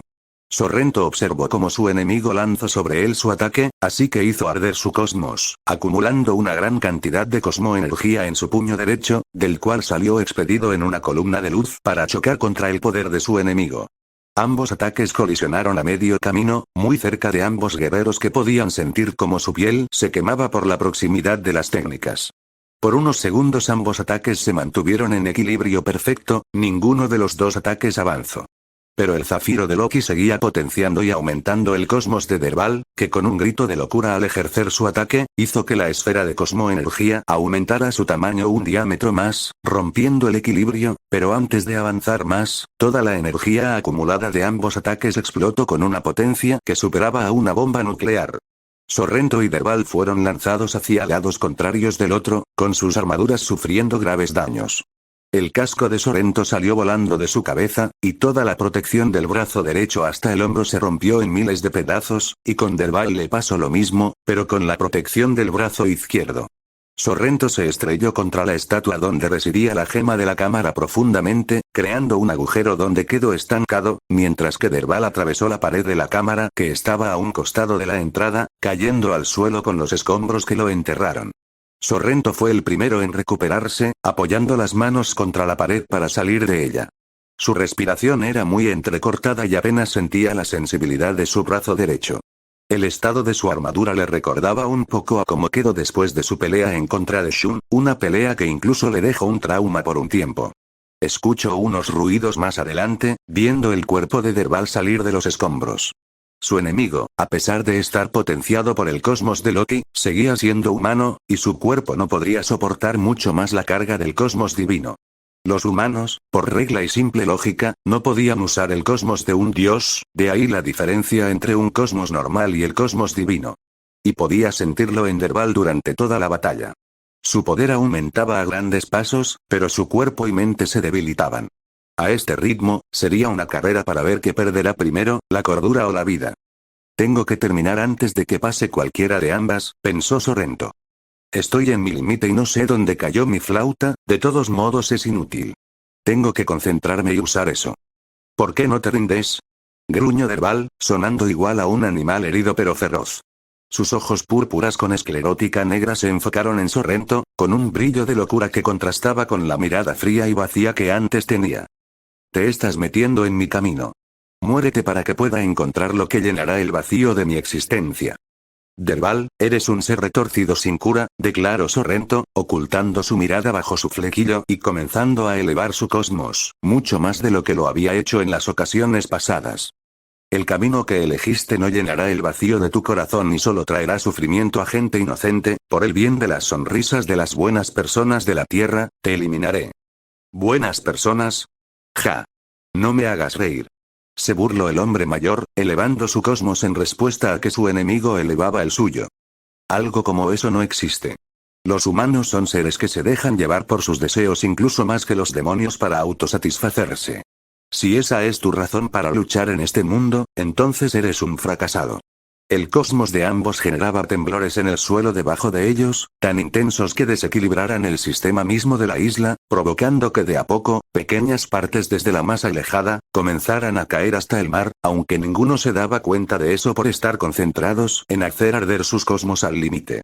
Sorrento observó cómo su enemigo lanzó sobre él su ataque, así que hizo arder su cosmos, acumulando una gran cantidad de cosmoenergía en su puño derecho, del cual salió expedido en una columna de luz para chocar contra el poder de su enemigo. Ambos ataques colisionaron a medio camino, muy cerca de ambos guerreros que podían sentir cómo su piel se quemaba por la proximidad de las técnicas. Por unos segundos ambos ataques se mantuvieron en equilibrio perfecto, ninguno de los dos ataques avanzó. Pero el zafiro de Loki seguía potenciando y aumentando el cosmos de Derval, que con un grito de locura al ejercer su ataque, hizo que la esfera de cosmoenergía aumentara su tamaño un diámetro más, rompiendo el equilibrio, pero antes de avanzar más, toda la energía acumulada de ambos ataques explotó con una potencia que superaba a una bomba nuclear. Sorrento y Derval fueron lanzados hacia lados contrarios del otro, con sus armaduras sufriendo graves daños. El casco de Sorrento salió volando de su cabeza, y toda la protección del brazo derecho hasta el hombro se rompió en miles de pedazos, y con Derval le pasó lo mismo, pero con la protección del brazo izquierdo. Sorrento se estrelló contra la estatua donde residía la gema de la cámara profundamente, creando un agujero donde quedó estancado, mientras que Derval atravesó la pared de la cámara que estaba a un costado de la entrada, cayendo al suelo con los escombros que lo enterraron. Sorrento fue el primero en recuperarse, apoyando las manos contra la pared para salir de ella. Su respiración era muy entrecortada y apenas sentía la sensibilidad de su brazo derecho. El estado de su armadura le recordaba un poco a cómo quedó después de su pelea en contra de Shun, una pelea que incluso le dejó un trauma por un tiempo. Escuchó unos ruidos más adelante, viendo el cuerpo de Derval salir de los escombros. Su enemigo, a pesar de estar potenciado por el cosmos de Loki, seguía siendo humano, y su cuerpo no podría soportar mucho más la carga del cosmos divino. Los humanos, por regla y simple lógica, no podían usar el cosmos de un dios, de ahí la diferencia entre un cosmos normal y el cosmos divino. Y podía sentirlo en Derval durante toda la batalla. Su poder aumentaba a grandes pasos, pero su cuerpo y mente se debilitaban. A este ritmo, sería una carrera para ver qué perderá primero, la cordura o la vida. Tengo que terminar antes de que pase cualquiera de ambas, pensó Sorrento. Estoy en mi límite y no sé dónde cayó mi flauta, de todos modos es inútil. Tengo que concentrarme y usar eso. ¿Por qué no te rindes? Gruñó Derval, sonando igual a un animal herido pero feroz. Sus ojos púrpuras con esclerótica negra se enfocaron en Sorrento, con un brillo de locura que contrastaba con la mirada fría y vacía que antes tenía. Te estás metiendo en mi camino. Muérete para que pueda encontrar lo que llenará el vacío de mi existencia. Derval, eres un ser retorcido sin cura, declaró Sorrento, ocultando su mirada bajo su flequillo y comenzando a elevar su cosmos, mucho más de lo que lo había hecho en las ocasiones pasadas. El camino que elegiste no llenará el vacío de tu corazón y solo traerá sufrimiento a gente inocente, por el bien de las sonrisas de las buenas personas de la tierra, te eliminaré. ¿Buenas personas? Ja. No me hagas reír. Se burló el hombre mayor, elevando su cosmos en respuesta a que su enemigo elevaba el suyo. Algo como eso no existe. Los humanos son seres que se dejan llevar por sus deseos incluso más que los demonios para autosatisfacerse. Si esa es tu razón para luchar en este mundo, entonces eres un fracasado. El cosmos de ambos generaba temblores en el suelo debajo de ellos, tan intensos que desequilibraran el sistema mismo de la isla, provocando que de a poco, pequeñas partes desde la más alejada, comenzaran a caer hasta el mar, aunque ninguno se daba cuenta de eso por estar concentrados en hacer arder sus cosmos al límite.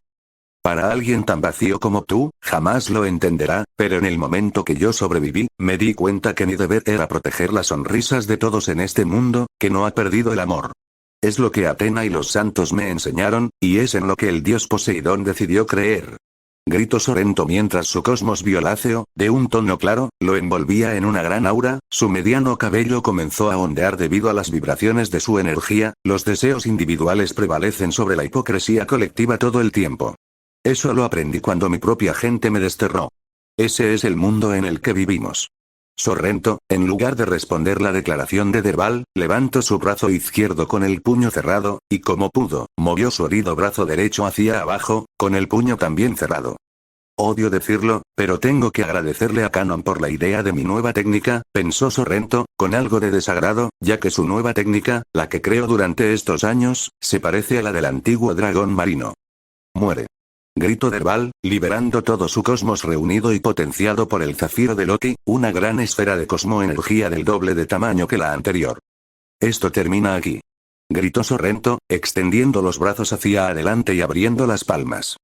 Para alguien tan vacío como tú, jamás lo entenderá, pero en el momento que yo sobreviví, me di cuenta que mi deber era proteger las sonrisas de todos en este mundo, que no ha perdido el amor. Es lo que Atena y los santos me enseñaron, y es en lo que el dios Poseidón decidió creer. Gritó Sorrento mientras su cosmos violáceo, de un tono claro, lo envolvía en una gran aura, su mediano cabello comenzó a ondear debido a las vibraciones de su energía, los deseos individuales prevalecen sobre la hipocresía colectiva todo el tiempo. Eso lo aprendí cuando mi propia gente me desterró. Ese es el mundo en el que vivimos. Sorrento, en lugar de responder la declaración de Derval, levantó su brazo izquierdo con el puño cerrado, y como pudo, movió su herido brazo derecho hacia abajo, con el puño también cerrado. Odio decirlo, pero tengo que agradecerle a Canon por la idea de mi nueva técnica, pensó Sorrento, con algo de desagrado, ya que su nueva técnica, la que creó durante estos años, se parece a la del antiguo dragón marino. Muere. Gritó Derval, liberando todo su cosmos reunido y potenciado por el zafiro de Loki, una gran esfera de cosmoenergía del doble de tamaño que la anterior. Esto termina aquí. Gritó Sorrento, extendiendo los brazos hacia adelante y abriendo las palmas.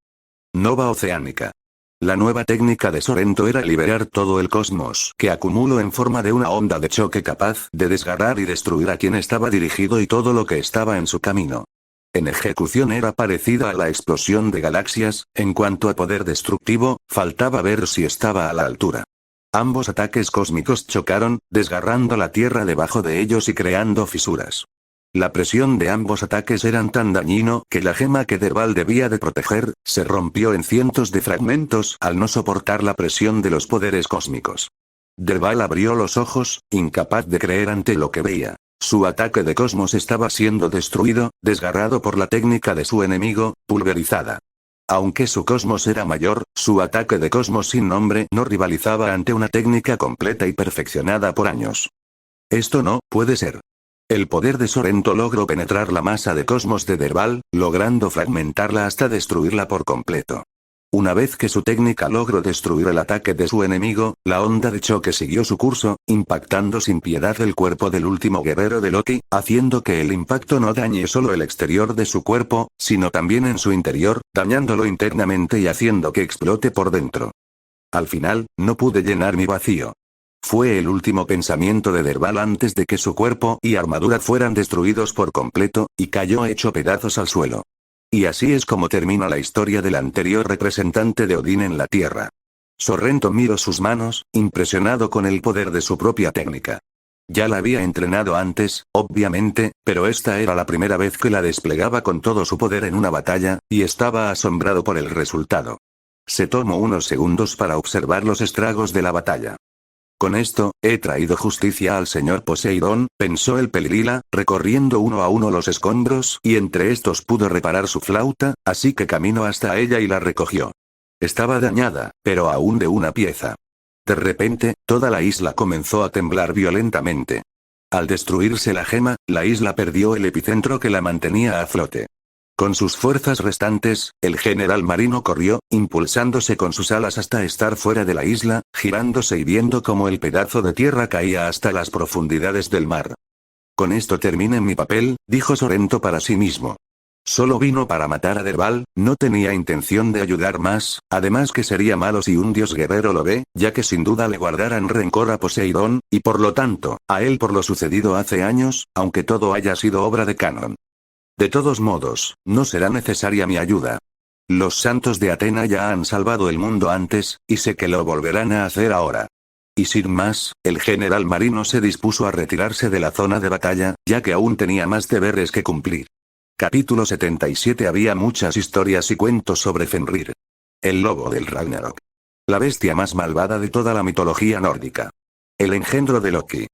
Nova oceánica. La nueva técnica de Sorrento era liberar todo el cosmos que acumuló en forma de una onda de choque capaz de desgarrar y destruir a quien estaba dirigido y todo lo que estaba en su camino. En ejecución era parecida a la explosión de galaxias, en cuanto a poder destructivo, faltaba ver si estaba a la altura. Ambos ataques cósmicos chocaron, desgarrando la Tierra debajo de ellos y creando fisuras. La presión de ambos ataques eran tan dañino que la gema que Derval debía de proteger, se rompió en cientos de fragmentos al no soportar la presión de los poderes cósmicos. Derval abrió los ojos, incapaz de creer ante lo que veía. Su ataque de cosmos estaba siendo destruido, desgarrado por la técnica de su enemigo, pulverizada. Aunque su cosmos era mayor, su ataque de cosmos sin nombre no rivalizaba ante una técnica completa y perfeccionada por años. Esto no puede ser. El poder de Sorrento logró penetrar la masa de cosmos de Derval, logrando fragmentarla hasta destruirla por completo. Una vez que su técnica logró destruir el ataque de su enemigo, la onda de choque siguió su curso, impactando sin piedad el cuerpo del último guerrero de Loki, haciendo que el impacto no dañe solo el exterior de su cuerpo, sino también en su interior, dañándolo internamente y haciendo que explote por dentro. Al final, no pude llenar mi vacío. Fue el último pensamiento de Derval antes de que su cuerpo y armadura fueran destruidos por completo, y cayó hecho pedazos al suelo. Y así es como termina la historia del anterior representante de Odín en la Tierra. Sorrento miró sus manos, impresionado con el poder de su propia técnica. Ya la había entrenado antes, obviamente, pero esta era la primera vez que la desplegaba con todo su poder en una batalla, y estaba asombrado por el resultado. Se tomó unos segundos para observar los estragos de la batalla. Con esto, he traído justicia al señor Poseidón, pensó el pelirila, recorriendo uno a uno los escombros, y entre estos pudo reparar su flauta, así que caminó hasta ella y la recogió. Estaba dañada, pero aún de una pieza. De repente, toda la isla comenzó a temblar violentamente. Al destruirse la gema, la isla perdió el epicentro que la mantenía a flote. Con sus fuerzas restantes, el general marino corrió, impulsándose con sus alas hasta estar fuera de la isla, girándose y viendo cómo el pedazo de tierra caía hasta las profundidades del mar. Con esto terminé mi papel, dijo Sorrento para sí mismo. Solo vino para matar a Derval, no tenía intención de ayudar más, además que sería malo si un dios guerrero lo ve, ya que sin duda le guardaran rencor a Poseidón, y por lo tanto, a él por lo sucedido hace años, aunque todo haya sido obra de Canon. De todos modos, no será necesaria mi ayuda. Los santos de Atena ya han salvado el mundo antes, y sé que lo volverán a hacer ahora. Y sin más, el general marino se dispuso a retirarse de la zona de batalla, ya que aún tenía más deberes que cumplir. Capítulo 77. Había muchas historias y cuentos sobre Fenrir. El lobo del Ragnarok. La bestia más malvada de toda la mitología nórdica. El engendro de Loki.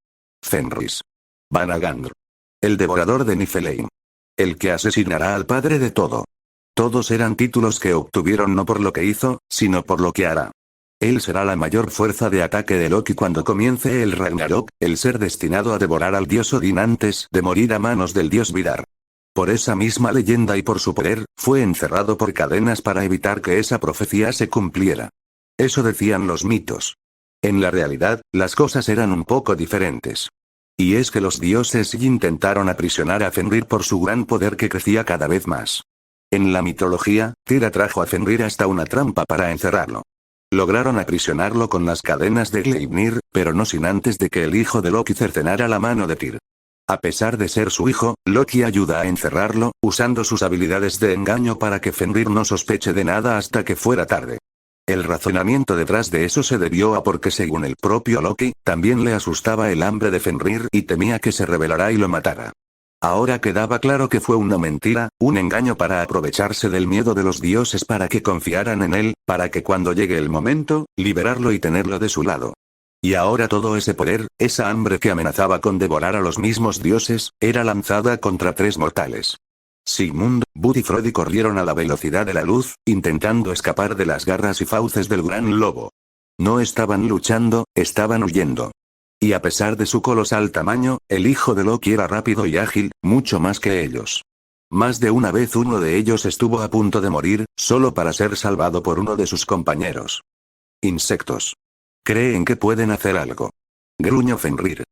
Fenris. Vanagandr. El devorador de Niflheim. El que asesinará al padre de todo. Todos eran títulos que obtuvieron no por lo que hizo, sino por lo que hará. Él será la mayor fuerza de ataque de Loki cuando comience el Ragnarok, el ser destinado a devorar al dios Odín antes de morir a manos del dios Vidar. Por esa misma leyenda y por su poder, fue encerrado por cadenas para evitar que esa profecía se cumpliera. Eso decían los mitos. En la realidad, las cosas eran un poco diferentes. Y es que los dioses intentaron aprisionar a Fenrir por su gran poder que crecía cada vez más. En la mitología, Tyr atrajo a Fenrir hasta una trampa para encerrarlo. Lograron aprisionarlo con las cadenas de Gleipnir, pero no sin antes de que el hijo de Loki cercenara la mano de Tyr. A pesar de ser su hijo, Loki ayuda a encerrarlo, usando sus habilidades de engaño para que Fenrir no sospeche de nada hasta que fuera tarde. El razonamiento detrás de eso se debió a porque según el propio Loki, también le asustaba el hambre de Fenrir y temía que se rebelara y lo matara. Ahora quedaba claro que fue una mentira, un engaño para aprovecharse del miedo de los dioses para que confiaran en él, para que cuando llegue el momento, liberarlo y tenerlo de su lado. Y ahora todo ese poder, esa hambre que amenazaba con devorar a los mismos dioses, era lanzada contra 3 mortales. Sigmund, Bud y Frodi corrieron a la velocidad de la luz, intentando escapar de las garras y fauces del gran lobo. No estaban luchando, estaban huyendo. Y a pesar de su colosal tamaño, el hijo de Loki era rápido y ágil, mucho más que ellos. Más de una vez uno de ellos estuvo a punto de morir, solo para ser salvado por uno de sus compañeros. Insectos. Creen que pueden hacer algo. Gruñó Fenrir.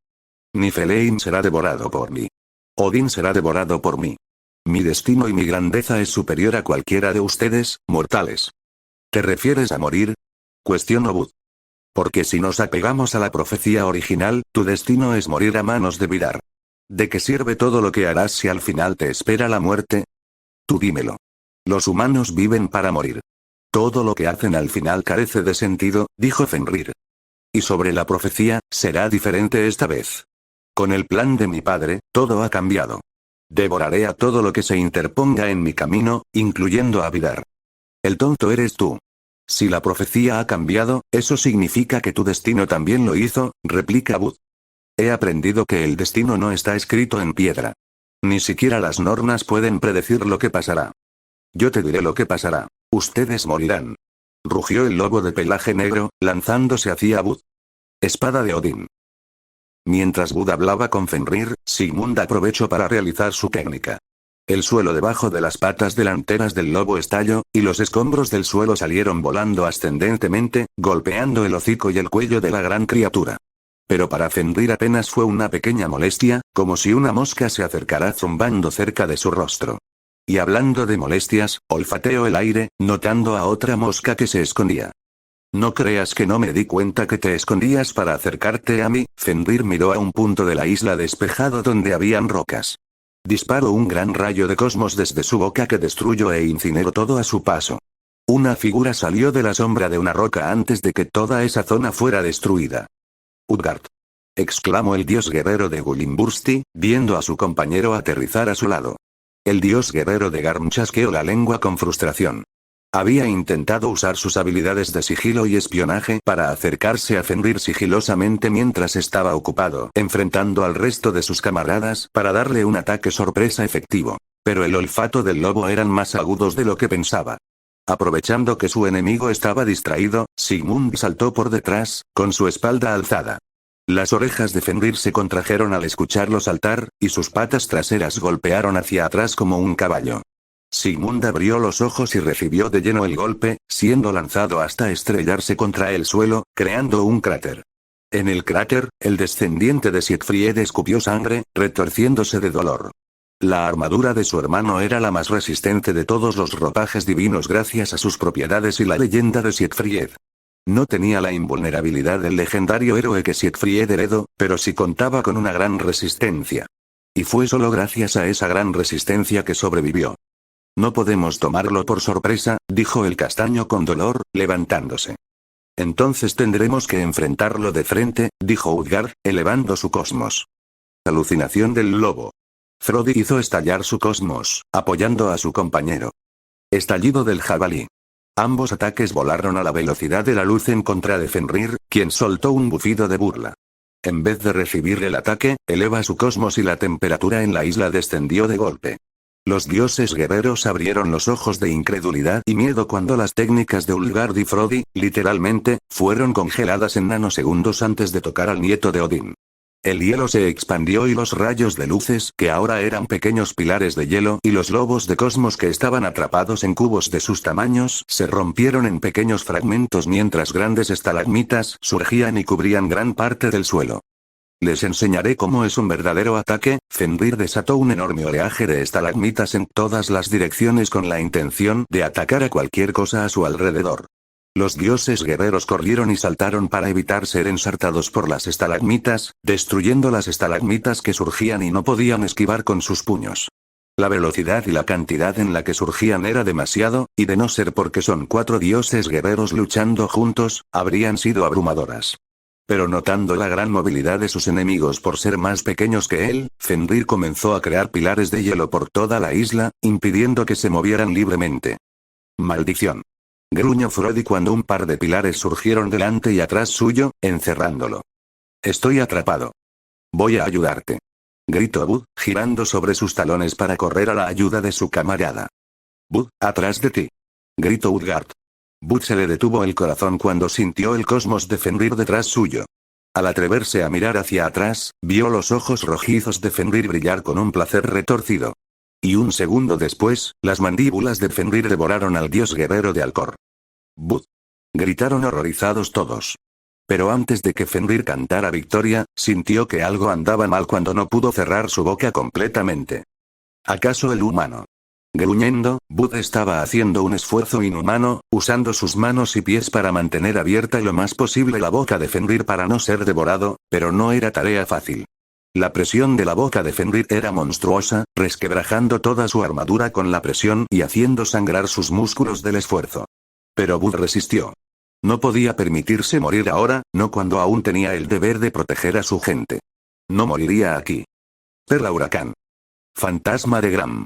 Niflheim será devorado por mí. Odín será devorado por mí. Mi destino y mi grandeza es superior a cualquiera de ustedes, mortales. ¿Te refieres a morir? Cuestionó Bud. Porque si nos apegamos a la profecía original, tu destino es morir a manos de Vidar. ¿De qué sirve todo lo que harás si al final te espera la muerte? Tú dímelo. Los humanos viven para morir. Todo lo que hacen al final carece de sentido, dijo Fenrir. Y sobre la profecía, será diferente esta vez. Con el plan de mi padre, todo ha cambiado. Devoraré a todo lo que se interponga en mi camino, incluyendo a Vidar. El tonto eres tú. Si la profecía ha cambiado, eso significa que tu destino también lo hizo, replica Bud. He aprendido que el destino no está escrito en piedra. Ni siquiera las nornas pueden predecir lo que pasará. Yo te diré lo que pasará. Ustedes morirán. Rugió el lobo de pelaje negro, lanzándose hacia Bud. Espada de Odín. Mientras Bud hablaba con Fenrir, Sigmund aprovechó para realizar su técnica. El suelo debajo de las patas delanteras del lobo estalló, y los escombros del suelo salieron volando ascendentemente, golpeando el hocico y el cuello de la gran criatura. Pero para Fenrir apenas fue una pequeña molestia, como si una mosca se acercara zumbando cerca de su rostro. Y hablando de molestias, olfateó el aire, notando a otra mosca que se escondía. No creas que no me di cuenta que te escondías para acercarte a mí. Fenrir miró a un punto de la isla despejado donde habían rocas. Disparó un gran rayo de cosmos desde su boca que destruyó e incineró todo a su paso. Una figura salió de la sombra de una roca antes de que toda esa zona fuera destruida. Utgard. Exclamó el dios guerrero de Gullimbursti, viendo a su compañero aterrizar a su lado. El dios guerrero de Garm chasqueó la lengua con frustración. Había intentado usar sus habilidades de sigilo y espionaje para acercarse a Fenrir sigilosamente mientras estaba ocupado enfrentando al resto de sus camaradas para darle un ataque sorpresa efectivo. Pero el olfato del lobo eran más agudos de lo que pensaba. Aprovechando que su enemigo estaba distraído, Sigmund saltó por detrás, con su espalda alzada. Las orejas de Fenrir se contrajeron al escucharlo saltar, y sus patas traseras golpearon hacia atrás como un caballo. Sigmund abrió los ojos y recibió de lleno el golpe, siendo lanzado hasta estrellarse contra el suelo, creando un cráter. En el cráter, el descendiente de Siegfried escupió sangre, retorciéndose de dolor. La armadura de su hermano era la más resistente de todos los ropajes divinos gracias a sus propiedades y la leyenda de Siegfried. No tenía la invulnerabilidad del legendario héroe que Siegfried heredó, pero sí contaba con una gran resistencia. Y fue solo gracias a esa gran resistencia que sobrevivió. No podemos tomarlo por sorpresa, dijo el castaño con dolor, levantándose. Entonces tendremos que enfrentarlo de frente, dijo Utgard, elevando su cosmos. Alucinación del lobo. Frodi hizo estallar su cosmos, apoyando a su compañero. Estallido del jabalí. Ambos ataques volaron a la velocidad de la luz en contra de Fenrir, quien soltó un bufido de burla. En vez de recibir el ataque, eleva su cosmos y la temperatura en la isla descendió de golpe. Los dioses guerreros abrieron los ojos de incredulidad y miedo cuando las técnicas de Utgard y Frodi, literalmente, fueron congeladas en nanosegundos antes de tocar al nieto de Odín. El hielo se expandió y los rayos de luces, que ahora eran pequeños pilares de hielo, y los lobos de cosmos que estaban atrapados en cubos de sus tamaños, se rompieron en pequeños fragmentos mientras grandes estalagmitas surgían y cubrían gran parte del suelo. Les enseñaré cómo es un verdadero ataque. Fenrir desató un enorme oleaje de estalagmitas en todas las direcciones con la intención de atacar a cualquier cosa a su alrededor. Los dioses guerreros corrieron y saltaron para evitar ser ensartados por las estalagmitas, destruyendo las estalagmitas que surgían y no podían esquivar con sus puños. La velocidad y la cantidad en la que surgían era demasiado, y de no ser porque son 4 dioses guerreros luchando juntos, habrían sido abrumadoras. Pero notando la gran movilidad de sus enemigos por ser más pequeños que él, Fenrir comenzó a crear pilares de hielo por toda la isla, impidiendo que se movieran libremente. ¡Maldición! Gruñó Frodi cuando un par de pilares surgieron delante y atrás suyo, encerrándolo. Estoy atrapado. Voy a ayudarte. Gritó Bud, girando sobre sus talones para correr a la ayuda de su camarada. Bud, atrás de ti. Gritó Utgard. Bud se le detuvo el corazón cuando sintió el cosmos de Fenrir detrás suyo. Al atreverse a mirar hacia atrás, vio los ojos rojizos de Fenrir brillar con un placer retorcido. Y un segundo después, las mandíbulas de Fenrir devoraron al dios guerrero de Alcor. ¡Bud! Gritaron horrorizados todos. Pero antes de que Fenrir cantara victoria, sintió que algo andaba mal cuando no pudo cerrar su boca completamente. ¿Acaso el humano? Gruñendo, Bud estaba haciendo un esfuerzo inhumano, usando sus manos y pies para mantener abierta lo más posible la boca de Fenrir para no ser devorado, pero no era tarea fácil. La presión de la boca de Fenrir era monstruosa, resquebrajando toda su armadura con la presión y haciendo sangrar sus músculos del esfuerzo. Pero Bud resistió. No podía permitirse morir ahora, no cuando aún tenía el deber de proteger a su gente. No moriría aquí. Perla Huracán. Fantasma de Gram.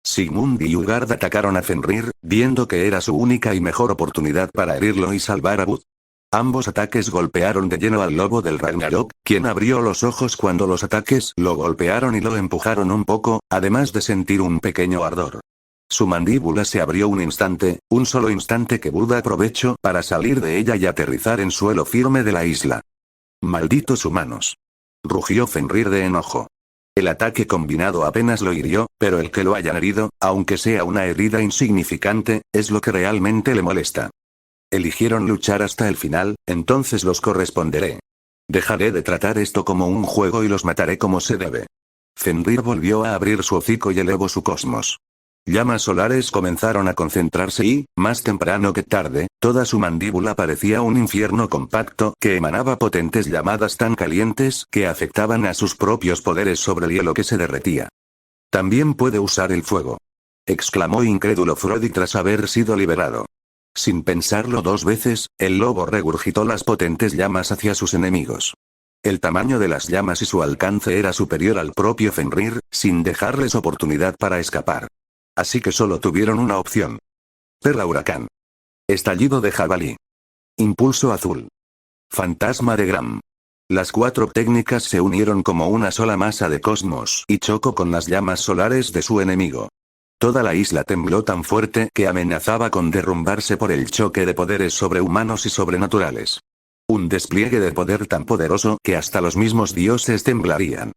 Sigmund y Utgard atacaron a Fenrir, viendo que era su única y mejor oportunidad para herirlo y salvar a Bud. Ambos ataques golpearon de lleno al lobo del Ragnarok, quien abrió los ojos cuando los ataques lo golpearon y lo empujaron un poco, además de sentir un pequeño ardor. Su mandíbula se abrió un solo instante que Bud aprovechó para salir de ella y aterrizar en suelo firme de la isla. ¡Malditos humanos! Rugió Fenrir de enojo. El ataque combinado apenas lo hirió, pero el que lo hayan herido, aunque sea una herida insignificante, es lo que realmente le molesta. Eligieron luchar hasta el final, entonces los corresponderé. Dejaré de tratar esto como un juego y los mataré como se debe. Fenrir volvió a abrir su hocico y elevó su cosmos. Llamas solares comenzaron a concentrarse y, más temprano que tarde, toda su mandíbula parecía un infierno compacto que emanaba potentes llamadas tan calientes que afectaban a sus propios poderes sobre el hielo que se derretía. También puede usar el fuego. Exclamó incrédulo Frodi tras haber sido liberado. Sin pensarlo 2 veces, el lobo regurgitó las potentes llamas hacia sus enemigos. El tamaño de las llamas y su alcance era superior al propio Fenrir, sin dejarles oportunidad para escapar. Así que solo tuvieron una opción. Perla Huracán. Estallido de jabalí. Impulso azul. Fantasma de Gram. Las 4 técnicas se unieron como una sola masa de cosmos y chocó con las llamas solares de su enemigo. Toda la isla tembló tan fuerte que amenazaba con derrumbarse por el choque de poderes sobrehumanos y sobrenaturales. Un despliegue de poder tan poderoso que hasta los mismos dioses temblarían.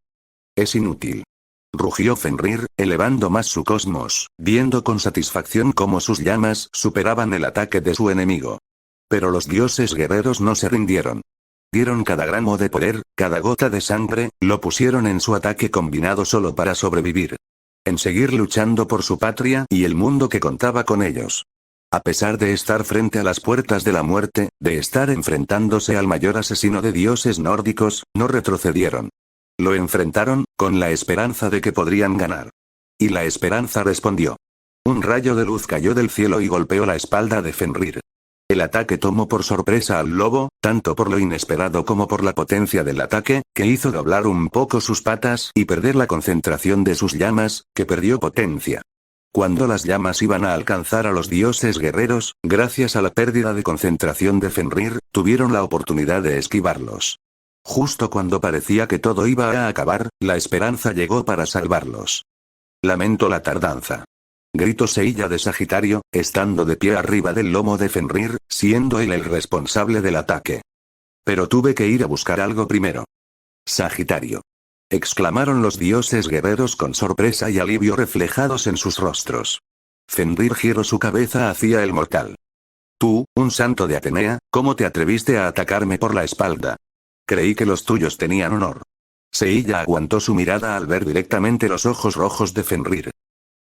Es inútil. Rugió Fenrir, elevando más su cosmos, viendo con satisfacción cómo sus llamas superaban el ataque de su enemigo. Pero los dioses guerreros no se rindieron. Dieron cada gramo de poder, cada gota de sangre, lo pusieron en su ataque combinado solo para sobrevivir. En seguir luchando por su patria y el mundo que contaba con ellos. A pesar de estar frente a las puertas de la muerte, de estar enfrentándose al mayor asesino de dioses nórdicos, no retrocedieron. Lo enfrentaron, con la esperanza de que podrían ganar. Y la esperanza respondió. Un rayo de luz cayó del cielo y golpeó la espalda de Fenrir. El ataque tomó por sorpresa al lobo, tanto por lo inesperado como por la potencia del ataque, que hizo doblar un poco sus patas y perder la concentración de sus llamas, que perdió potencia. Cuando las llamas iban a alcanzar a los dioses guerreros, gracias a la pérdida de concentración de Fenrir, tuvieron la oportunidad de esquivarlos. Justo cuando parecía que todo iba a acabar, la esperanza llegó para salvarlos. Lamento la tardanza. Gritó Seiya de Sagitario, estando de pie arriba del lomo de Fenrir, siendo él el responsable del ataque. Pero tuve que ir a buscar algo primero. Sagitario. Exclamaron los dioses guerreros con sorpresa y alivio reflejados en sus rostros. Fenrir giró su cabeza hacia el mortal. Tú, un santo de Atenea, ¿cómo te atreviste a atacarme por la espalda? Creí que los tuyos tenían honor. Seiya aguantó su mirada al ver directamente los ojos rojos de Fenrir.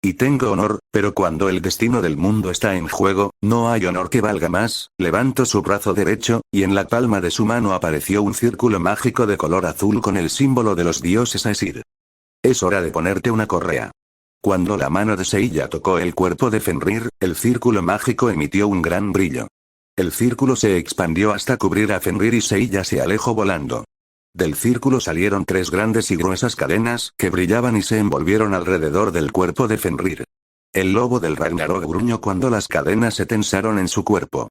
Y tengo honor, pero cuando el destino del mundo está en juego, no hay honor que valga más. Levantó su brazo derecho, y en la palma de su mano apareció un círculo mágico de color azul con el símbolo de los dioses Aesir. Es hora de ponerte una correa. Cuando la mano de Seiya tocó el cuerpo de Fenrir, el círculo mágico emitió un gran brillo. El círculo se expandió hasta cubrir a Fenrir y Seiya se alejó volando. Del círculo salieron 3 grandes y gruesas cadenas que brillaban y se envolvieron alrededor del cuerpo de Fenrir. El lobo del Ragnarok gruñó cuando las cadenas se tensaron en su cuerpo.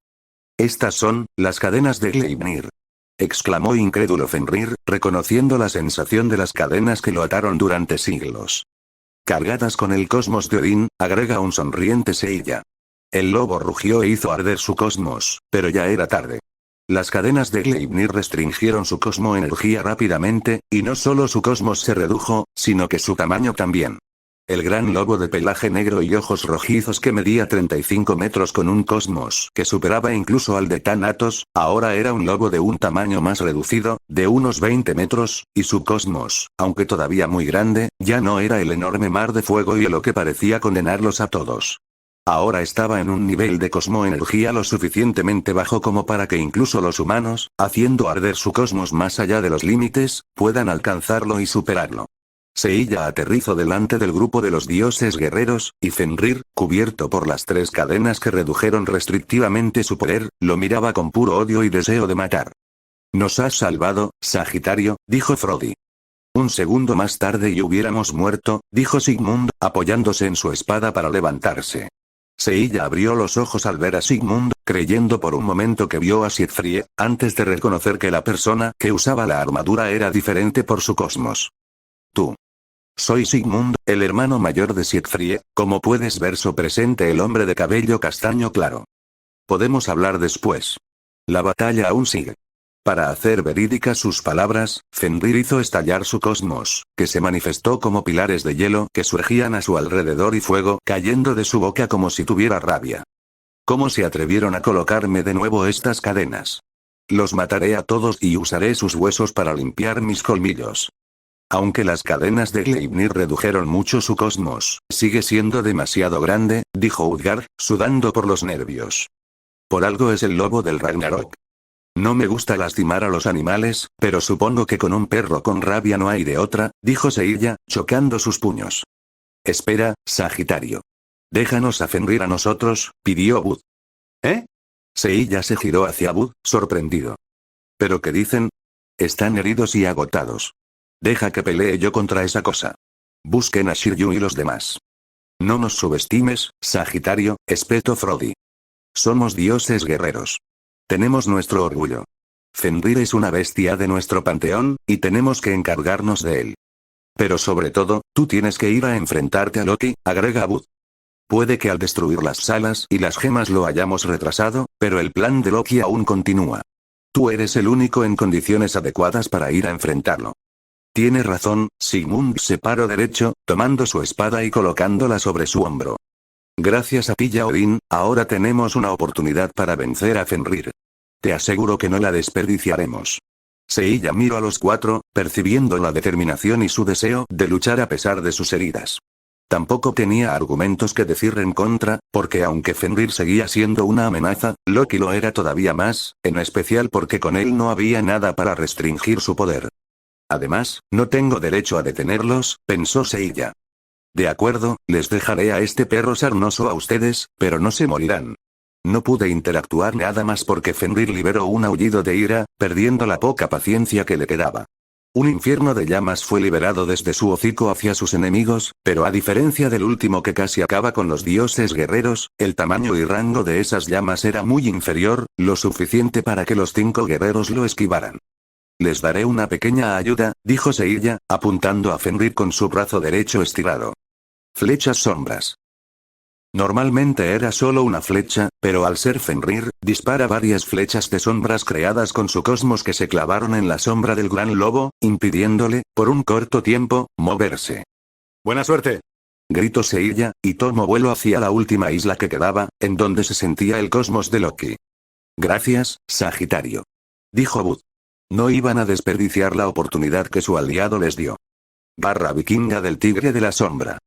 Estas son, las cadenas de Gleipnir. Exclamó incrédulo Fenrir, reconociendo la sensación de las cadenas que lo ataron durante siglos. Cargadas con el cosmos de Odín, agrega un sonriente Seiya. El lobo rugió e hizo arder su cosmos, pero ya era tarde. Las cadenas de Gleipnir restringieron su cosmoenergía rápidamente, y no solo su cosmos se redujo, sino que su tamaño también. El gran lobo de pelaje negro y ojos rojizos que medía 35 metros con un cosmos que superaba incluso al de Thanatos, ahora era un lobo de un tamaño más reducido, de unos 20 metros, y su cosmos, aunque todavía muy grande, ya no era el enorme mar de fuego y hielo que parecía condenarlos a todos. Ahora estaba en un nivel de cosmoenergía lo suficientemente bajo como para que incluso los humanos, haciendo arder su cosmos más allá de los límites, puedan alcanzarlo y superarlo. Seiya aterrizó delante del grupo de los dioses guerreros, y Fenrir, cubierto por las 3 cadenas que redujeron restrictivamente su poder, lo miraba con puro odio y deseo de matar. «Nos has salvado, Sagitario», dijo Frodi. «Un segundo más tarde y hubiéramos muerto», dijo Sigmund, apoyándose en su espada para levantarse. Seiya abrió los ojos al ver a Sigmund, creyendo por un momento que vio a Siegfried, antes de reconocer que la persona que usaba la armadura era diferente por su cosmos. «Tú. Soy Sigmund, el hermano mayor de Siegfried, como puedes ver presente el hombre de cabello castaño claro. Podemos hablar después. La batalla aún sigue». Para hacer verídicas sus palabras, Fenrir hizo estallar su cosmos, que se manifestó como pilares de hielo que surgían a su alrededor y fuego cayendo de su boca como si tuviera rabia. ¿Cómo se atrevieron a colocarme de nuevo estas cadenas? Los mataré a todos y usaré sus huesos para limpiar mis colmillos. Aunque las cadenas de Gleipnir redujeron mucho su cosmos, sigue siendo demasiado grande, dijo Utgard, sudando por los nervios. Por algo es el lobo del Ragnarok. No me gusta lastimar a los animales, pero supongo que con un perro con rabia no hay de otra, dijo Seiya, chocando sus puños. Espera, Sagitario. Déjanos a Fenrir a nosotros, pidió Bud. ¿Eh? Seiya se giró hacia Bud, sorprendido. ¿Pero qué dicen? Están heridos y agotados. Deja que pelee yo contra esa cosa. Busquen a Shiryu y los demás. No nos subestimes, Sagitario, espetó Frodi. Somos dioses guerreros. Tenemos nuestro orgullo. Fenrir es una bestia de nuestro panteón, y tenemos que encargarnos de él. Pero sobre todo, tú tienes que ir a enfrentarte a Loki, agrega Bud. Puede que al destruir las salas y las gemas lo hayamos retrasado, pero el plan de Loki aún continúa. Tú eres el único en condiciones adecuadas para ir a enfrentarlo. Tiene razón, Sigmund se paró derecho, tomando su espada y colocándola sobre su hombro. Gracias a ti y a Odín, ahora tenemos una oportunidad para vencer a Fenrir. Te aseguro que no la desperdiciaremos. Seiya miró a los 4, percibiendo la determinación y su deseo de luchar a pesar de sus heridas. Tampoco tenía argumentos que decir en contra, porque aunque Fenrir seguía siendo una amenaza, Loki lo era todavía más, en especial porque con él no había nada para restringir su poder. Además, no tengo derecho a detenerlos, pensó Seiya. De acuerdo, les dejaré a este perro sarnoso a ustedes, pero no se morirán. No pude interactuar nada más porque Fenrir liberó un aullido de ira, perdiendo la poca paciencia que le quedaba. Un infierno de llamas fue liberado desde su hocico hacia sus enemigos, pero a diferencia del último que casi acaba con los dioses guerreros, el tamaño y rango de esas llamas era muy inferior, lo suficiente para que los 5 guerreros lo esquivaran. Les daré una pequeña ayuda, dijo Seiya, apuntando a Fenrir con su brazo derecho estirado. Flechas sombras. Normalmente era solo una flecha, pero al ser Fenrir, dispara varias flechas de sombras creadas con su cosmos que se clavaron en la sombra del gran lobo, impidiéndole, por un corto tiempo, moverse. ¡Buena suerte!, gritó Seiya, y tomó vuelo hacia la última isla que quedaba, en donde se sentía el cosmos de Loki. Gracias, Sagitario, dijo Bud. No iban a desperdiciar la oportunidad que su aliado les dio. Garra vikinga del tigre de la sombra.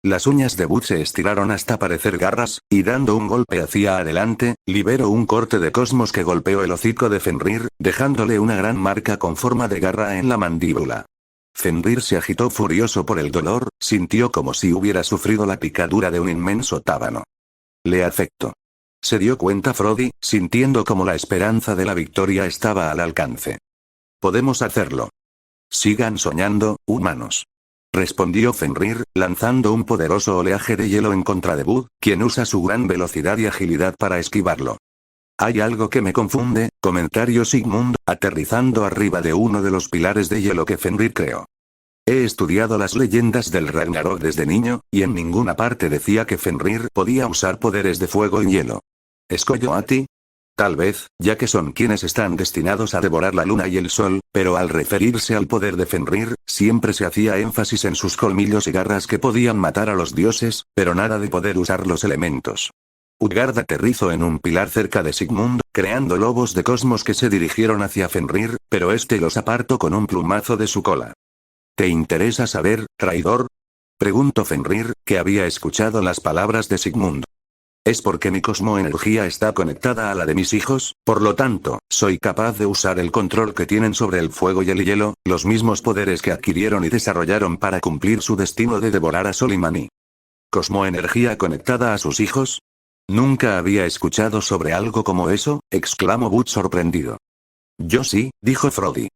Las uñas de Bud se estiraron hasta parecer garras, y dando un golpe hacia adelante, liberó un corte de cosmos que golpeó el hocico de Fenrir, dejándole una gran marca con forma de garra en la mandíbula. Fenrir se agitó furioso por el dolor, sintió como si hubiera sufrido la picadura de un inmenso tábano. Le afectó. Se dio cuenta Frodi, sintiendo como la esperanza de la victoria estaba al alcance. Podemos hacerlo. Sigan soñando, humanos. Respondió Fenrir, lanzando un poderoso oleaje de hielo en contra de Bud, quien usa su gran velocidad y agilidad para esquivarlo. Hay algo que me confunde, comentarió Sigmund, aterrizando arriba de uno de los pilares de hielo que Fenrir creó. He estudiado las leyendas del Ragnarok desde niño, y en ninguna parte decía que Fenrir podía usar poderes de fuego y hielo. ¿Escogió a ti? Tal vez, ya que son quienes están destinados a devorar la luna y el sol, pero al referirse al poder de Fenrir, siempre se hacía énfasis en sus colmillos y garras que podían matar a los dioses, pero nada de poder usar los elementos. Utgard aterrizó en un pilar cerca de Sigmund, creando lobos de cosmos que se dirigieron hacia Fenrir, pero este los apartó con un plumazo de su cola. ¿Te interesa saber, traidor? Preguntó Fenrir, que había escuchado las palabras de Sigmund. Es porque mi cosmoenergía está conectada a la de mis hijos, por lo tanto, soy capaz de usar el control que tienen sobre el fuego y el hielo, los mismos poderes que adquirieron y desarrollaron para cumplir su destino de devorar a Sol y Mani. ¿Cosmoenergía conectada a sus hijos? Nunca había escuchado sobre algo como eso, exclamó Bud sorprendido. Yo sí, dijo Frodi.